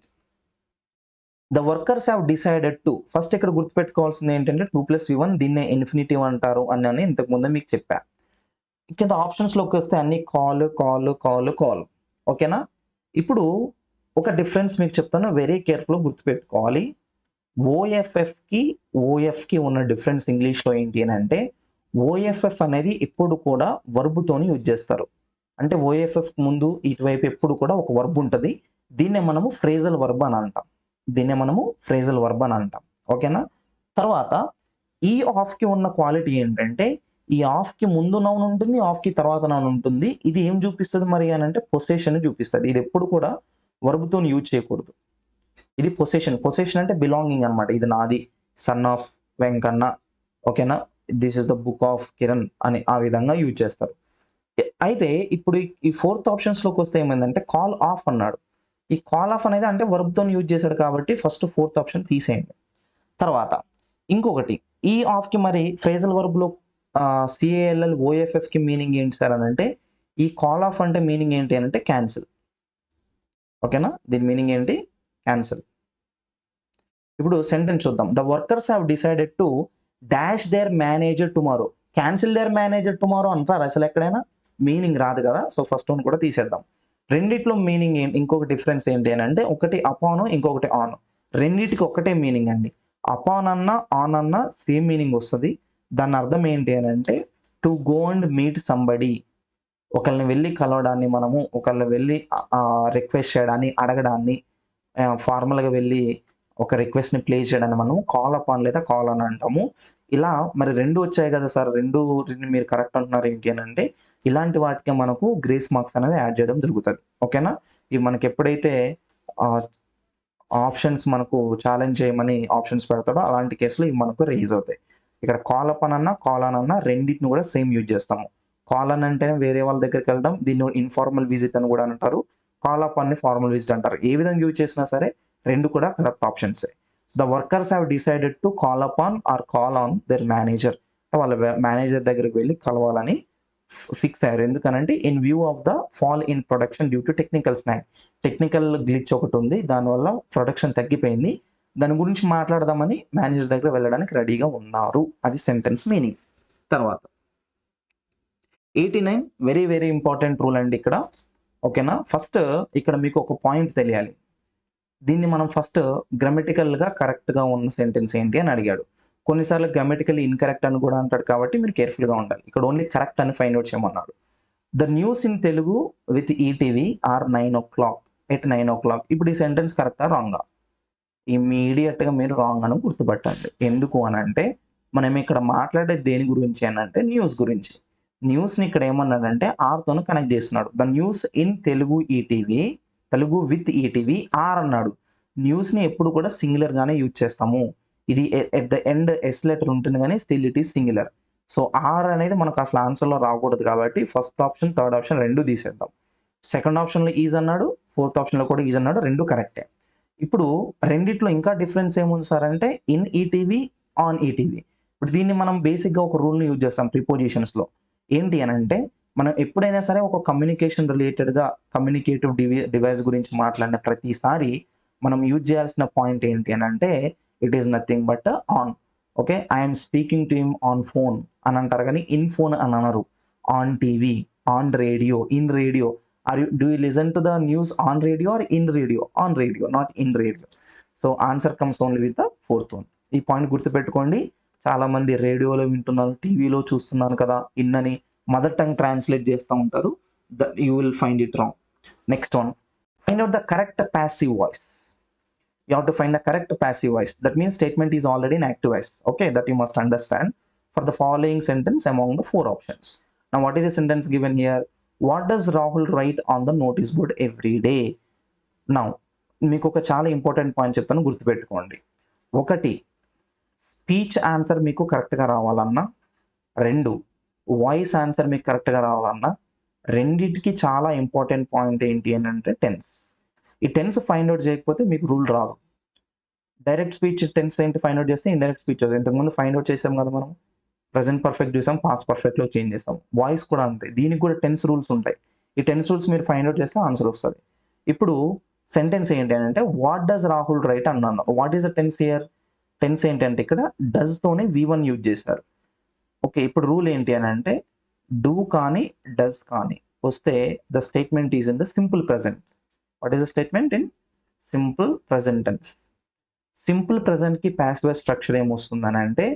The workers have decided to. First ఇక్కడ గుర్తుపెట్టుకోవాల్సింది ఏంటంటే 2+V1 దీన్నే ఇన్ఫినిటివ్ అంటారు అని ఇంతకుముందే మీకు చెప్పా. కింద ఆప్షన్స్లోకి వస్తే అన్ని కాల్ కాల్ కాల్ కాల్, ఓకేనా. ఇప్పుడు ఒక డిఫరెన్స్ మీకు చెప్తాను, వెరీ కేర్ఫుల్గా గుర్తుపెట్టుకోవాలి. ఓఎఫ్ఎఫ్కి ఉన్న డిఫరెన్స్ ఇంగ్లీష్లో ఏంటి అని అంటే ఓఎఫ్ఎఫ్ అనేది ఎప్పుడు కూడా వర్బుతోని యూజ్ చేస్తారు. అంటే ఓఎఫ్ఎఫ్ ముందు ఇటువైపు ఎప్పుడు కూడా ఒక వర్బ్ ఉంటుంది. దీన్నే మనము ఫ్రేజల్ వర్బ్ అని అంటాం. ఓకేనా. తర్వాత ఈ ఆఫ్కి ఉన్న క్వాలిటీ ఏంటంటే ఈ ఆఫ్కి ముందు నౌన్ ఉంటుంది, ఆఫ్కి తర్వాత నౌన్ ఉంటుంది. ఇది ఏం చూపిస్తుంది మరి అని అంటే పొసెషన్ చూపిస్తుంది. ఇది ఎప్పుడు కూడా వర్బ్తో యూజ్ చేయకూడదు. ఇది పొసెషన్ అంటే బిలాంగింగ్ అనమాట. ఇది నాది, సన్ ఆఫ్ వెంకన్న, ఓకేనా, this is the book of Kiran అని ఆ విధంగా యూజ్ చేస్తారు. అయితే ఇప్పుడు ఈ ఫోర్త్ ఆప్షన్స్లోకి వస్తే ఏమైందంటే కాల్ ఆఫ్ అన్నాడు. ఈ కాల్ ఆఫ్ అనేది అంటే వర్బ్తో యూజ్ చేశాడు కాబట్టి ఫస్ట్ ఫోర్త్ ఆప్షన్ తీసేయండి. తర్వాత ఇంకొకటి, ఈ ఆఫ్కి మరి ఫ్రేజల్ వర్బ్లో CALL OFFకి మీనింగ్ ఏంటి సార్ అని అంటే ఈ కాల్ ఆఫ్ అంటే మీనింగ్ ఏంటి అని అంటే క్యాన్సిల్, ఓకేనా. దీని మీనింగ్ ఏంటి, క్యాన్సిల్. ఇప్పుడు సెంటెన్స్ చూద్దాం. The workers have decided to dash their manager tomorrow. Cancel their manager tomorrow అంటారు అసలు ఎక్కడైనా, మీనింగ్ రాదు కదా. సో ఫస్ట్ వన్ కూడా తీసేద్దాం. రెండిట్లో మీనింగ్ ఏంటి, ఇంకొక డిఫరెన్స్ ఏంటి అని అంటే ఒకటి అపాన్, ఇంకొకటి ఆన్. రెండింటికి ఒకటే మీనింగ్ అండి. అపాన్ అన్న ఆన్ అన్న సేమ్ మీనింగ్ వస్తుంది. దాని అర్థం ఏంటి అని అంటే to go and meet somebody, ఒకరిని వెళ్ళి కలవడాన్ని, మనము ఒకరిని వెళ్ళి రిక్వెస్ట్ చేయడాన్ని, అడగడాన్ని, ఫార్మల్గా వెళ్ళి ఒక రిక్వెస్ట్ని ప్లేస్ చేయడాన్ని మనం కాల్ అపాన్ లేదా కాల్ అని అంటాము. ఇలా మరి రెండు వచ్చాయి కదా సార్, రెండు మీరు కరెక్ట్ అంటున్నారు ఏంటి అని అంటే ఇలాంటి వాటికి మనకు గ్రేస్ మార్క్స్ అనేది యాడ్ చేయడం జరుగుతుంది, ఓకేనా. ఇవి మనకి ఎప్పుడైతే ఆప్షన్స్ మనకు ఛాలెంజ్ చేయమని ఆప్షన్స్ పెడతాడో అలాంటి కేసులో ఇవి మనకు రేజ్ అవుతాయి. ఇక్కడ కాల్ అపాన్ అన్న కాల్ ఆన్ అన్న రెండింటిని కూడా సేమ్ యూజ్ చేస్తాము. కాల్ అని అంటేనే వేరే వాళ్ళ దగ్గరికి వెళ్ళడం, దీన్ని ఇన్ఫార్మల్ విజిట్ అని కూడా అంటారు. కాల్ అపాన్ని ఫార్మల్ విజిట్ అంటారు. ఏ విధంగా యూజ్ చేసినా సరే రెండు కూడా కరెక్ట్ ఆప్షన్సే. The workers have decided to call upon or call on their manager. వాళ్ళ మేనేజర్ దగ్గరికి వెళ్ళి కలవాలని ఫిక్స్ అయ్యారు. ఎందుకనంటే in view of the fall in production due to technical glitch ఒకటి ఉంది, దానివల్ల ప్రొడక్షన్ తగ్గిపోయింది, దాని గురించి మాట్లాడదామని మేనేజర్ దగ్గర వెళ్ళడానికి రెడీగా ఉన్నారు. అది సెంటెన్స్ మీనింగ్. తర్వాత 89 వెరీ వెరీ ఇంపార్టెంట్ రూల్ అండి ఇక్కడ, ఓకేనా. ఫస్ట్ ఇక్కడ మీకు ఒక పాయింట్ తెలియాలి. దీన్ని మనం ఫస్ట్ గ్రామటికల్గా కరెక్ట్గా ఉన్న సెంటెన్స్ ఏంటి అని అడిగాడు. కొన్నిసార్లు గ్రామటికల్లీ ఇన్కరెక్ట్ అని కూడా అంటాడు కాబట్టి మీరు కేర్ఫుల్గా ఉండాలి. ఇక్కడ ఓన్లీ కరెక్ట్ అని ఫైండ్ అవుట్ చేయమన్నాడు. The news in Telugu with ETV or 9 o'clock at 9 o'clock. ఇప్పుడు ఈ సెంటెన్స్ కరెక్టా రాంగా? ఇమీడియట్గా మీరు రాంగ్ అని గుర్తుపట్టండి. ఎందుకు అని అంటే మనం ఇక్కడ మాట్లాడేది దేని గురించి అని అంటే న్యూస్ గురించి. న్యూస్ని ఇక్కడ ఏమన్నాడంటే ఆర్తోను కనెక్ట్ చేస్తున్నాడు. The news in Telugu ETV, Telugu with ETV or అన్నాడు. న్యూస్ని ఎప్పుడు కూడా సింగులర్గానే యూజ్ చేస్తాము. ఇది at the end S letter ఉంటుంది కానీ still it is singular. So or అనేది మనకు అసలు ఆన్సర్లో రాకూడదు కాబట్టి ఫస్ట్ ఆప్షన్ థర్డ్ ఆప్షన్ రెండు తీసేద్దాం. సెకండ్ ఆప్షన్లో ఈజ్ అన్నాడు, ఫోర్త్ ఆప్షన్లో కూడా ఈజ్ అన్నాడు, రెండు కరెక్టే. ఇప్పుడు రెండిట్లో ఇంకా డిఫరెన్స్ ఏముంది సార్ అంటే ఇన్ ఈటీవీ ఆన్ ఈటీవీ. ఇప్పుడు దీన్ని మనం బేసిక్గా ఒక రూల్ని యూజ్ చేస్తాం ప్రిపోజిషన్స్లో. ఏంటి అని అంటే మనం ఎప్పుడైనా సరే ఒక కమ్యూనికేషన్ రిలేటెడ్గా కమ్యూనికేటివ్ డివైస్ గురించి మాట్లాడిన ప్రతిసారి మనం యూజ్ చేయాల్సిన పాయింట్ ఏంటి అని అంటే it is nothing but on. Okay, I'm speaking to him on phone అని అంటారు కానీ ఇన్ ఫోన్ అని అనరు. On TV, on radio, in radio. Or you do you listen to the news on radio or in radio? On radio, not in radio. So answer comes only with the fourth one. ఈ point గుర్తుపెట్టుకోండి. చాలా మంది రేడియోలో వింటున్నారు, టీవీలో చూస్తున్నాను కదా ఇన్నని mother tongue translate చేస్తూ ఉంటారు. You will find it wrong. Next one, find out the correct passive voice. You have to find the correct passive voice. That means statement is already in active voice. Okay, that you must understand for the following sentence among the 4 options. Now what is the sentence given here? What does Rahul write on the notice board every day? Now మీకు ఒక చాలా important point చెప్తాను, గుర్తుపెట్టుకోండి. ఒకటి, speech answer మీకు కరెక్ట్గా రావాలన్నా, 2 voice answer మీకు కరెక్ట్గా రావాలన్నా, రెండింటికి చాలా ఇంపార్టెంట్ పాయింట్ ఏంటి అని అంటే టెన్స్. ఈ టెన్స్ ఫైండ్ అవుట్ చేయకపోతే మీకు రూల్ రాదు. డైరెక్ట్ స్పీచ్ టెన్స్ ఏంటి ఫైండ్ అవుట్ చేస్తే ఇండైరెక్ట్ స్పీచ్ వస్తుంది. ఇంతకుముందు ఫైండ్ అవుట్ చేసాం కదా మనం, ప్రజెంట్ పర్ఫెక్ట్ చూసాం, పాస్ట్ పర్ఫెక్ట్లో చేంజ్ చేస్తాం. వాయిస్ కూడా అంతే, దీనికి కూడా టెన్స్ రూల్స్ ఉంటాయి. ఈ టెన్స్ రూల్స్ మీరు ఫైండ్ అవుట్ చేస్తే ఆన్సర్ వస్తుంది. ఇప్పుడు సెంటెన్స్ ఏంటి అని అంటే వాట్ డస్ రాహుల్ రైట్ అన్నాను. What is the tense here? Tense ఏంటంటే ఇక్కడ డస్తోనే V1 యూజ్ చేశారు. ఓకే, ఇప్పుడు రూల్ ఏంటి అని అంటే డూ కానీ డస్ కానీ వస్తే the statement is in the simple present. What is the statement? In simple present tense. Simple ప్రెజెంట్కి ప్యాసివ్ స్ట్రక్చర్ ఏమొస్తుందని అంటే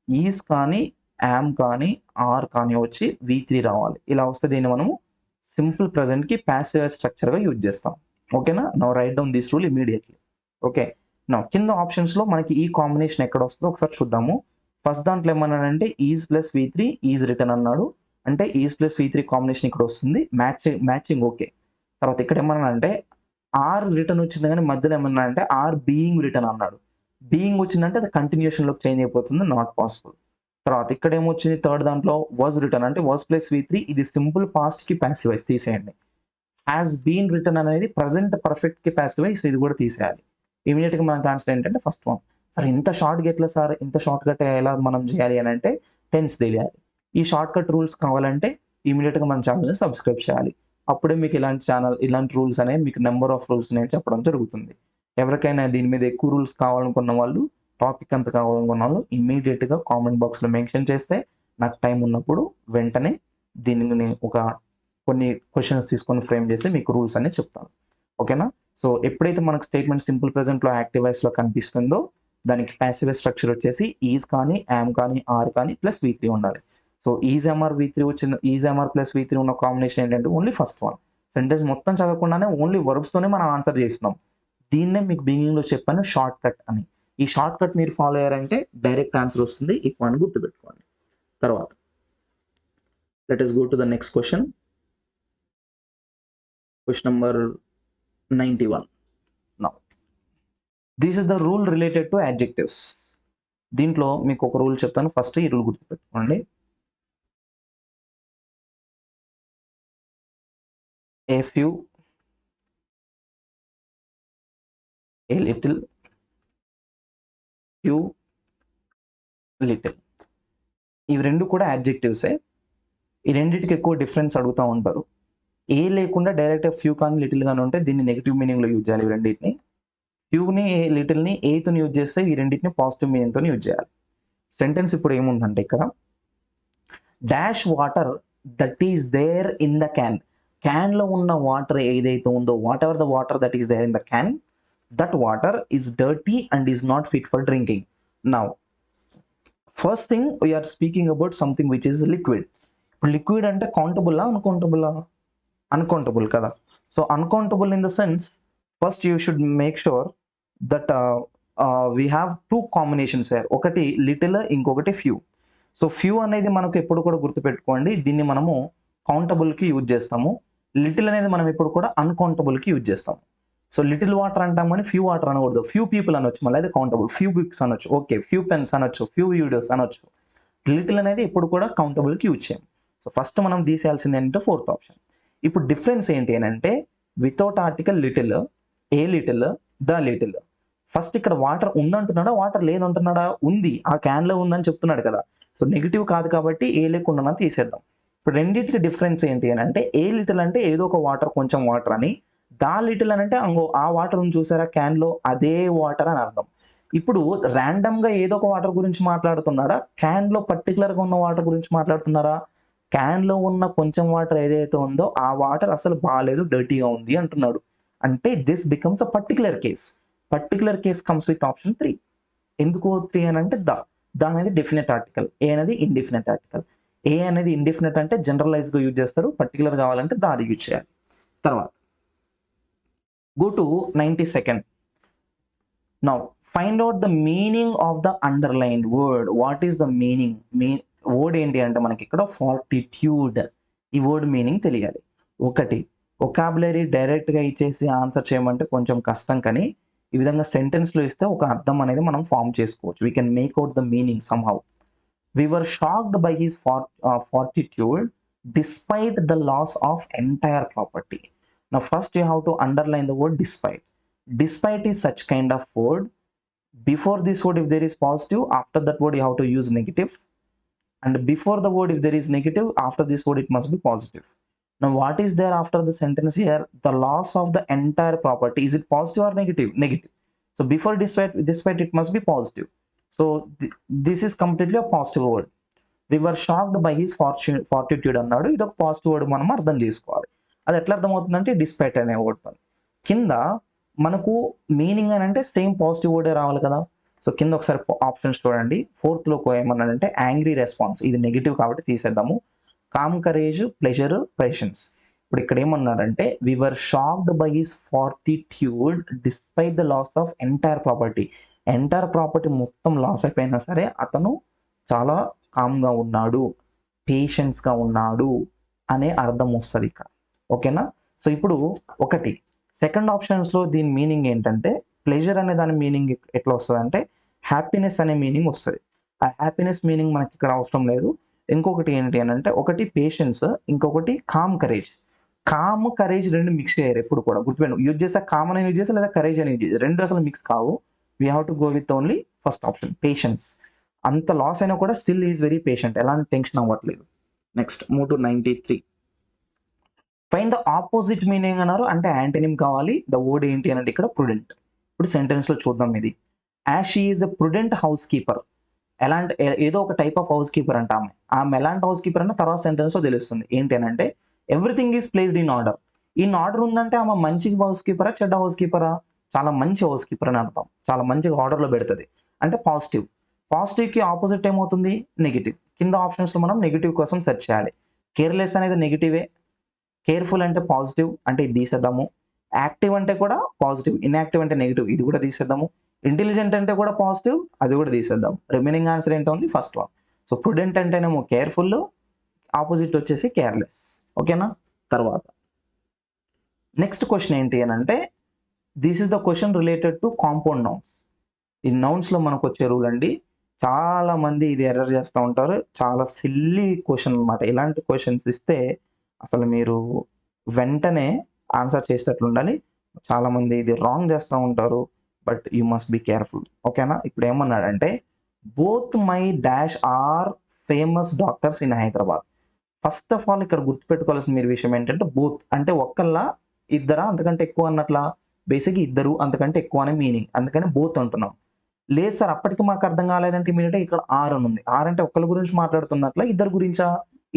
ఈజ్ కానీ, యామ్ కానీ, ఆర్ కానీ వచ్చి V3 రావాలి. ఇలా వస్తే దీన్ని మనము సింపుల్ ప్రెజెంట్కి ప్యాసివ్ స్ట్రక్చర్గా యూజ్ చేస్తాం. ఓకేనా? Now right down this rule immediately. Okay, now కింద ఆప్షన్స్లో మనకి ఈ కాంబినేషన్ ఎక్కడ వస్తుందో ఒకసారి చూద్దాము. ఫస్ట్ దాంట్లో ఏమన్నాడంటే is plus V3 is return అన్నాడు. అంటే ఈజ్ ప్లస్ V3 కాంబినేషన్ ఇక్కడ వస్తుంది, మ్యాచింగ్ ఓకే. తర్వాత ఇక్కడ ఏమన్నా అంటే ఆర్ రిటర్న్ వచ్చింది కానీ మధ్యలో ఏమన్నా అంటే ఆర్ బీయింగ్ రిటర్న్ అన్నాడు. బీయింగ్ వచ్చిందంటే అది కంటిన్యూషన్లోకి చేంజ్ అయిపోతుంది, నాట్ పాసిబుల్. తర్వాత ఇక్కడ ఏమొచ్చింది థర్డ్ దాంట్లో వాజ్ రిటర్న్ అంటే వాజ్ ప్లస్ V3 ఇది సింపుల్ పాస్ట్కి ప్యాసివ్ వాయిస్ తీసేయండి. హ్యాస్ బీన్ రిటర్న్ అనేది ప్రజెంట్ పర్ఫెక్ట్కి ప్యాసివ్ వాయిస్, ఇది కూడా తీసేయాలి. ఇమీడియట్గా మనకు ఆన్సర్ ఏంటంటే ఫస్ట్ వన్. సార్ ఇంత షార్ట్గా ఎట్లా సార్, ఇంత షార్ట్కట్ ఎలా మనం చేయాలి అని అంటే టెన్స్ తెలియాలి. ఈ షార్ట్కట్ రూల్స్ కావాలంటే ఇమీడియట్గా మన ఛానల్ని సబ్స్క్రైబ్ చేయాలి. అప్పుడే మీకు ఇలాంటి రూల్స్ అనేవి మీకు నెంబర్ ఆఫ్ రూల్స్ నేను చెప్పడం జరుగుతుంది. ఎవరికైనా దీని మీద ఎక్కువ రూల్స్ కావాలనుకున్న వాళ్ళు, టాపిక్ అంత కావాలనుకున్న వాళ్ళు ఇమీడియట్గా కామెంట్ బాక్స్లో మెన్షన్ చేస్తే నాకు టైం ఉన్నప్పుడు వెంటనే దీనిని కొన్ని క్వశ్చన్స్ తీసుకొని ఫ్రేమ్ చేసి మీకు రూల్స్ అన్ని చెప్తాను. ఓకేనా? సో ఎప్పుడైతే మనకు స్టేట్మెంట్ సింపుల్ ప్రెజెంట్లో యాక్టివ్ వాయిస్లో కనిపిస్తుందో దానికి ప్యాసివ్ స్ట్రక్చర్ వచ్చేసి ఈజ్ కానీ, యామ్ కానీ, ఆర్ కానీ ప్లస్ V3 ఉండాలి. సో ఈజ్ ఎంఆర్ V3 వచ్చింది. ఈజ్ ఎంఆర్ ప్లస్ V3 ఉన్న కాంబినేషన్ ఏంటంటే ఓన్లీ ఫస్ట్ వన్. సెంటెన్స్ మొత్తం చదవకుండానే ఓన్లీ వర్బ్స్తోనే మనం ఆన్సర్ చేస్తున్నాం. దీన్నే మీకు బిగినింగ్లో చెప్పాను షార్ట్ కట్ అని. ఈ షార్ట్ కట్ మీరు ఫాలో అయ్యారంటే డైరెక్ట్ ఆన్సర్ వస్తుంది. ఈ పాయింట్ గుర్తుపెట్టుకోండి. తర్వాత let us go to the next question. Question number 91. Now this is the rule related to adjectives. దీంట్లో మీకు ఒక రూల్ చెప్తాను, ఫస్ట్ ఈ రూల్ గుర్తుపెట్టుకోండి. A few, a little, few, little. ఇవి రెండు కూడా యాడ్జెక్టివ్సే. ఈ రెండింటికి ఎక్కువ డిఫరెన్స్ అడుగుతూ ఉంటారు. ఏ లేకుండా డైరెక్ట్ ఫ్యూ కానీ లిటిల్ కానీ ఉంటే దీన్ని నెగిటివ్ మీనింగ్లో యూజ్ చేయాలి. ఈ రెండింటిని ఫ్యూని లిటిల్ని ఏతో యూజ్ చేస్తే ఈ రెండింటిని పాజిటివ్ మీనింగ్తో యూజ్ చేయాలి. సెంటెన్స్ ఇప్పుడు ఏముందంటే ఇక్కడ dash water that is there in the can. క్యాన్లో ఉన్న వాటర్ ఏదైతే ఉందో whatever the water that is there in the can, that water is dirty and is not fit for drinking. Now first thing we are speaking about something which is liquid. ఇప్పుడు liquid అంటే కౌంటబుల్లా అన్కౌంటబుల్లా? Uncountable కదా. So uncountable in the sense first you should make sure that we have 2 combinations here. ఒకటి little, ఇంకొకటి few. So few అనేది మనకు ఎప్పుడు కూడా గుర్తుపెట్టుకోండి, దీన్ని మనము కౌంటబుల్కి యూజ్ చేస్తాము. లిటిల్ అనేది మనం ఇప్పుడు కూడా అన్కౌంటబుల్కి యూజ్ చేస్తాము. సో లిటిల్ వాటర్ అంటాం కానీ ఫ్యూ వాటర్ అనకూడదు. ఫ్యూ పీపుల్ అనొచ్చు, మళ్ళీ అది కౌంటబుల్. ఫ్యూ బుక్స్ అనొచ్చు, ఓకే. ఫ్యూ పెన్స్ అనొచ్చు, ఫ్యూ వీడియోస్ అనొచ్చు. లిటిల్ అనేది ఇప్పుడు కూడా కౌంటబుల్కి యూజ్ చేయం. సో ఫస్ట్ మనం తీసేయాల్సింది ఏంటంటే 4th ఆప్షన్. ఇప్పుడు డిఫరెన్స్ ఏంటి అని అంటే without article little, a little, the little. First ఇక్కడ వాటర్ ఉందంటున్నాడా, వాటర్ లేదంటున్నాడా? ఉంది, ఆ క్యాన్లో ఉందని చెప్తున్నాడు కదా. సో నెగిటివ్ కాదు కాబట్టి ఏ లేకుండా తీసేద్దాం. ఇప్పుడు రెండింటికి డిఫరెన్స్ ఏంటి అని అంటే, ఏ లిటిల్ అంటే ఏదో ఒక వాటర్, కొంచెం వాటర్ అని, దా లిటిల్ అని అంటే అంగో ఆ వాటర్ ఉంది చూసారా క్యాన్లో, అదే వాటర్ అని అర్థం. ఇప్పుడు ర్యాండమ్గా ఏదో ఒక వాటర్ గురించి మాట్లాడుతున్నాడా, క్యాన్లో పర్టికులర్గా ఉన్న వాటర్ గురించి మాట్లాడుతున్నారా? క్యాన్లో ఉన్న కొంచెం వాటర్ ఏదైతే ఉందో ఆ వాటర్ అసలు బాగాలేదు, డర్టీగా ఉంది అంటున్నాడు. అంటే this becomes a particular case. Particular case comes with option 3. ఎందుకు 3 అని అంటే ద అనేది డెఫినెట్ ఆర్టికల్, ఏ అనేది ఇండెఫినెట్ ఆర్టికల్. ఏ అనేది ఇండెఫినెట్ అంటే జనరలైజ్గా యూజ్ చేస్తారు, పర్టికులర్ కావాలంటే దాన్ని యూజ్ చేయాలి. తర్వాత go to 92nd. Now find out the meaning of the underlined word. What is the meaning? Word ఏంటి అంటే మనకి ఇక్కడ ఫార్టిట్యూడ్. ఈ వర్డ్ మీనింగ్ తెలియాలి. ఒకటి, ఒకాబులరీ డైరెక్ట్గా ఇచ్చేసి ఆన్సర్ చేయమంటే కొంచెం కష్టం, కానీ ఈ విధంగా సెంటెన్స్లో ఇస్తే ఒక అర్థం అనేది మనం ఫామ్ చేసుకోవచ్చు. We can make out the meaning somehow. We were shocked by his fortitude despite the loss of entire property. Now first you have to underline the word despite. Despite is such kind of word. Before this word if there is positive, after that word you have to use negative, and before the word if there is negative, after this word it must be positive. Now what is there after the sentence here? The loss of the entire property. Is it positive or negative? Negative. So before despite it must be positive. So this is completely a positive word. We were shocked by his fortitude అన్నాడు. ఇది ఒక positive word, మనం అర్థం చేసుకోవాలి. అది ఎట్లా అర్థం అవుతుందంటే డిస్పైట్ అనే వర్డ్తో. కింద మనకు మీనింగ్ అని అంటే సేమ్ పాజిటివ్ వర్డే రావాలి కదా. సో కింద ఒకసారి ఆప్షన్స్ చూడండి. 4th లో ఏమన్నాడంటే యాంగ్రీ రెస్పాన్స్, ఇది నెగిటివ్ కాబట్టి తీసేద్దాము. Calm courage, pleasure, patience. ఇప్పుడు ఇక్కడ ఏమన్నాడంటే we were shocked by his fortitude despite the loss of entire property. Entire property మొత్తం లాస్ అయిపోయినా సరే అతను చాలా కామ్గా ఉన్నాడు, పేషెన్స్గా ఉన్నాడు అనే అర్థం వస్తుంది ఇక్కడ. ఓకేనా. సో ఇప్పుడు ఒకటి, సెకండ్ ఆప్షన్స్లో దీని మీనింగ్ ఏంటంటే ప్లెజర్ అనే దాని మీనింగ్ ఎట్లా వస్తుంది అంటే హ్యాపీనెస్ అనే మీనింగ్ వస్తుంది. ఆ హ్యాపీనెస్ మీనింగ్ మనకి ఇక్కడ అవసరం లేదు. ఇంకొకటి ఏంటి అని అంటే ఒకటి పేషెన్స్, ఇంకొకటి కామ్ కరేజ్. కామ్ కరేజ్ రెండు మిక్స్ చేయరు ఎప్పుడు కూడా, గుర్తుపెట్టు. యూజ్ చేస్తే కామ్ అని యూజ్ చేస్తే లేదా కరేజ్ అని యూజ్ చేస్తే రెండు అసలు మిక్స్ కావు. We have to go with only first option, patience. అంత లాస్ అయినా కూడా స్టిల్ ఈజ్ వెరీ పేషెంట్, ఎలాంటి టెన్షన్ అవ్వట్లేదు. Next move to 93. Find the opposite meaning అన్నారు, అంటే యాంటనిమ్ కావాలి. ద వర్డ్ ఏంటి అని అంటే ఇక్కడ ప్రుడెంట్. ఇప్పుడు సెంటెన్స్లో చూద్దాం. ఇది as she is a prudent housekeeper. ఎలాంటి ఏదో ఒక టైప్ ఆఫ్ హౌస్ కీపర్ అంట ఆమె ఎలాంటి హౌస్ కీపర్ అంటే తర్వాత సెంటెన్స్లో తెలుస్తుంది. ఏంటి అని అంటే everything is placed in order. In order ఉందంటే ఆమె మంచి హౌస్ కీపరా, చెడ్డ హౌస్ కీపరా? చాలా మంచి హౌస్ కీపర్ అని అర్థం. చాలా మంచిగా ఆర్డర్లో పెడుతుంది అంటే పాజిటివ్. పాజిటివ్కి ఆపోజిట్ ఏమవుతుంది? నెగిటివ్. కింద ఆప్షన్స్లో మనం నెగిటివ్ కోసం సెర్చ్ చేయాలి. కేర్లెస్ అనేది నెగిటివే, కేర్ఫుల్ అంటే పాజిటివ్, అంటే ఇది తీసేద్దాము. యాక్టివ్ అంటే కూడా పాజిటివ్, ఇన్యాక్టివ్ అంటే నెగిటివ్, ఇది కూడా తీసేద్దాము. ఇంటెలిజెంట్ అంటే కూడా పాజిటివ్, అది కూడా తీసేద్దాం. రిమైనింగ్ ఆన్సర్ ఏంటి? Only first one. So prudent అంటేనేమో కేర్ఫుల్, ఆపోజిట్ వచ్చేసి కేర్లెస్. ఓకేనా. తర్వాత నెక్స్ట్ క్వశ్చన్ ఏంటి అని అంటే this is the question related to compound nouns. ఈ నౌన్స్లో మనకు వచ్చే రూల్ అండి. చాలా మంది ఇది ఎర్రర్ చేస్తూ ఉంటారు. చాలా సిల్లీ క్వశ్చన్ అనమాట. ఇలాంటి క్వశ్చన్స్ ఇస్తే అసలు మీరు వెంటనే ఆన్సర్ చేసేటట్లు ఉండాలి. చాలామంది ఇది రాంగ్ చేస్తూ ఉంటారు, but you must be careful. ఓకేనా. ఇప్పుడు ఏమన్నాడంటే both my dash are famous doctors in Hyderabad. First of all ఇక్కడ గుర్తుపెట్టుకోవాల్సిన మీరు విషయం ఏంటంటే బోత్ అంటే ఒక్కళ్ళ, ఇద్దరా, అంతకంటే ఎక్కువ అన్నట్లా. బేసిక్ ఇద్దరు, అంతకంటే ఎక్కువ అనే మీనింగ్, అందుకని బోత్ అంటున్నాం. లేదు సార్ అప్పటికి మాకు అర్థం కాలేదంటే ఇమీడియట్గా ఇక్కడ ఆర్ అని ఉంది. ఆర్ అంటే ఒక్కరి గురించి మాట్లాడుతున్నట్ల, ఇద్దరు గురించా?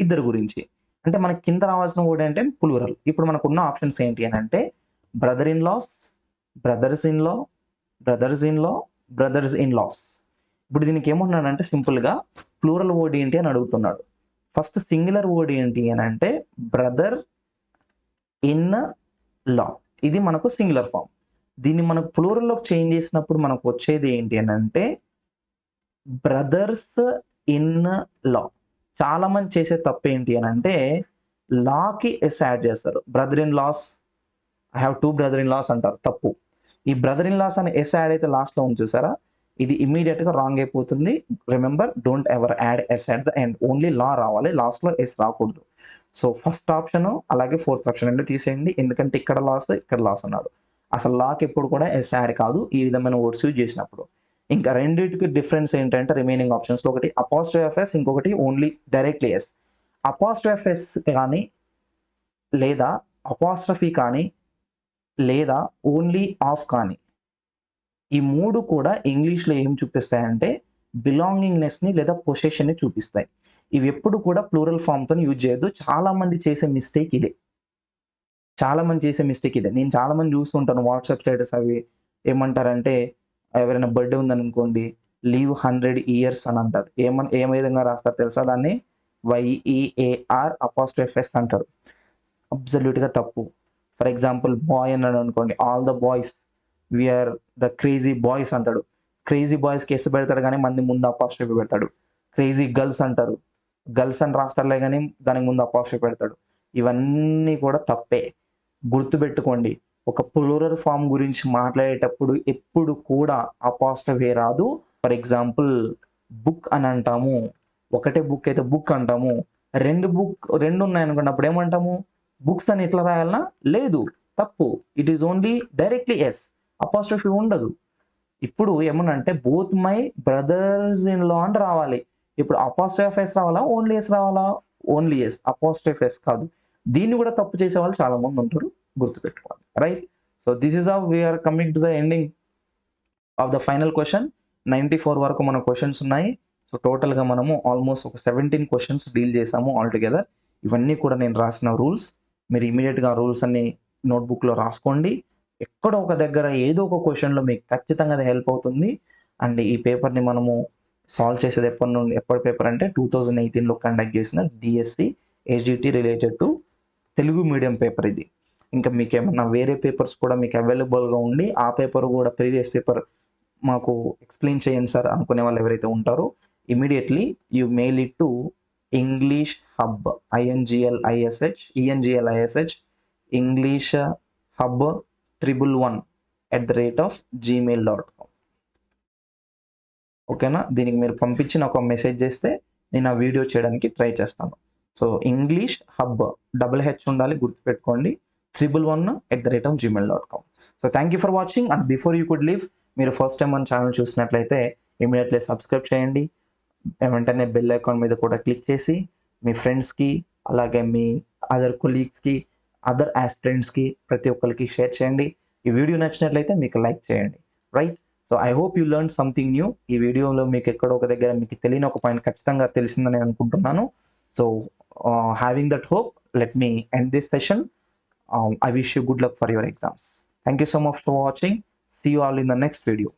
ఇద్దరు గురించి. అంటే మనకి కింద రావాల్సిన వర్డ్ అంటే ప్లూరల్. ఇప్పుడు మనకు ఉన్న ఆప్షన్స్ ఏంటి అని అంటే brother in laws, brothers in law, brothers in law, brothers in laws. ఇప్పుడు దీనికి ఏమన్నాడంటే సింపుల్గా ప్లూరల్ వర్డ్ ఏంటి అని అడుగుతున్నాడు. ఫస్ట్ సింగులర్ వర్డ్ ఏంటి అని అంటే బ్రదర్ ఇన్ లా, ఇది మనకు సింగులర్ ఫామ్. దీన్ని మనకు ప్లూరల్లోకి చేంజ్ చేసినప్పుడు మనకు వచ్చేది ఏంటి అని అంటే బ్రదర్స్ ఇన్ లా. చాలా మంది చేసే తప్పు ఏంటి అని అంటే లాకి ఎస్ యాడ్ చేస్తారు. Brother in laws, I have 2 brother in laws అంటారు, తప్పు. ఈ బ్రదర్ ఇన్ లాస్ అని ఎస్ యాడ్ అయితే లాస్ట్లో ఉంది చూసారా, ఇది ఇమీడియట్గా రాంగ్ అయిపోతుంది. Remember, don't ever add S at the end, only law రావాలి, లాస్ట్లో ఎస్ రాకూడదు. సో ఫస్ట్ ఆప్షన్ అలాగే 4th ఆప్షన్ రెండు తీసేయండి, ఎందుకంటే ఇక్కడ లాస్ ఇక్కడ లాస్ అన్నాడు. అసలు లాకి ఎప్పుడు కూడా ఎస్ యాడ్ కాదు ఈ విధమైన వర్డ్స్ యూజ్ చేసినప్పుడు. ఇంకా రెండింటికి డిఫరెన్స్ ఏంటంటే రిమైనింగ్ ఆప్షన్స్లో ఒకటి అపాస్ట్రఫీ ఆఫ్ ఎస్, ఇంకొకటి only directly S. Apostrophe S కానీ లేదా అపాస్ట్రఫీ కానీ లేదా ఓన్లీ ఆఫ్ కానీ ఈ మూడు కూడా ఇంగ్లీష్లో ఏం చూపిస్తాయంటే బిలాంగింగ్నెస్ని లేదా పొసెషన్ని చూపిస్తాయి. ఇవి ఎప్పుడు కూడా ప్లూరల్ ఫామ్తో యూజ్ చేయొద్దు. చాలామంది చేసే మిస్టేక్ ఇదే. నేను చాలామంది చూస్తుంటాను వాట్సాప్ స్టేటస్ అవి ఏమంటారంటే ఎవరైనా బర్త్డే ఉందనుకోండి లీవ్ 100 ఇయర్స్ అని అంటారు. ఏ విధంగా రాస్తారు తెలుసా? దాన్ని వైఈఏఆర్ అపాస్ట్రఫీ ఎస్ అంటారు. అబ్సల్యూట్గా తప్పు. ఫర్ ఎగ్జాంపుల్ బాయ్ అన్నాడు అనుకోండి, all the boys we are the crazy boys అంటాడు. క్రేజీ బాయ్స్కి ఎస్ పెడతాడు కానీ మంది ముందు అపాస్ట్రఫీ పెడతాడు. క్రేజీ గర్ల్స్ అంటారు, గర్ల్స్ అని రాస్తారులే కానీ దానికి ముందు అపాస్ట్రఫీ పెడతాడు. ఇవన్నీ కూడా తప్పే. గుర్తుపెట్టుకోండి, ఒక ప్లూరల్ ఫామ్ గురించి మాట్లాడేటప్పుడు ఎప్పుడు కూడా అపాస్ట్రఫీ రాదు. ఫర్ ఎగ్జాంపుల్ బుక్ అని అంటాము, ఒకటే బుక్ అయితే బుక్ అంటాము. రెండు ఉన్నాయనుకోండి అప్పుడు ఏమంటాము? బుక్స్ అని ఎట్లా రాయాలన్నా? లేదు, తప్పు. It is only directly S, apostrophe ఉండదు. ఇప్పుడు ఏమనంటే both my brothers in law అని రావాలి. ఇప్పుడు అపాస్ట్రఫీ ఎస్ రావాలా, ఓన్లీ ఎస్ రావాలా? ఓన్లీ ఎస్, అపాస్ట్రఫీ ఎస్ కాదు. దీన్ని కూడా తప్పు చేసే వాళ్ళు చాలా మంది ఉంటారు, గుర్తుపెట్టుకోవాలి. Right. So this is how we are coming to the ending of the final question. 94 వరకు మన క్వశ్చన్స్ ఉన్నాయి. సో టోటల్గా మనము ఆల్మోస్ట్ ఒక 17 క్వశ్చన్స్ డీల్ చేసాము ఆల్టుగెదర్. ఇవన్నీ కూడా నేను రాసిన రూల్స్. మీరు ఇమీడియట్గా ఆ రూల్స్ అన్ని నోట్బుక్లో రాసుకోండి. ఎక్కడో ఒక దగ్గర ఏదో ఒక క్వశ్చన్లో మీకు ఖచ్చితంగా అది హెల్ప్ అవుతుంది. అండ్ ఈ పేపర్ని మనము సాల్వ్ చేసేది ఎప్పటి పేపర్ అంటే 2018లో కండక్ట్ చేసిన DSC HDT related to Telugu medium paper ఇది. ఇంకా మీకు ఏమన్నా వేరే పేపర్స్ కూడా మీకు అవైలబుల్గా ఉండి ఆ పేపర్ కూడా ప్రీవియస్ పేపర్ మాకు ఎక్స్ప్లెయిన్ చేయండి సార్ అనుకునే వాళ్ళు ఎవరైతే ఉంటారో immediately you mail it to English hub ENGLISH English hub 111@gmail.com. ఓకేనా? దీనికి మీరు పంపించి నాకు ఒక మెసేజ్ చేస్తే నేను ఆ వీడియో చేయడానికి ట్రై చేస్తాను. సో ఇంగ్లీష్ హబ్ HH ఉండాలి, గుర్తుపెట్టుకోండి, 111@gmail.com. So thank you for watching. And before you could leave, మీరు ఫస్ట్ టైం మన ఛానల్ చూసినట్లయితే ఇమీడియట్లీ సబ్స్క్రైబ్ చేయండి. వెంటనే బెల్ ఐకాన్ మీద కూడా క్లిక్ చేసి మీ ఫ్రెండ్స్కి అలాగే మీ అదర్ కొలీగ్స్కి అదర్ ఆస్పిరెంట్స్కి ప్రతి ఒక్కరికి షేర్ చేయండి. ఈ వీడియో నచ్చినట్లయితే మీకు లైక్ చేయండి. Right. So I hope you learn something new. ఈ వీడియోలో మీకు ఎక్కడో ఒక దగ్గర మీకు తెలియని ఒక పాయింట్ ఖచ్చితంగా తెలిసిందని అనుకుంటున్నాను. So having that hope, let me end this session. I wish you good luck for your exams. Thank you so much for watching. See you all in the next video.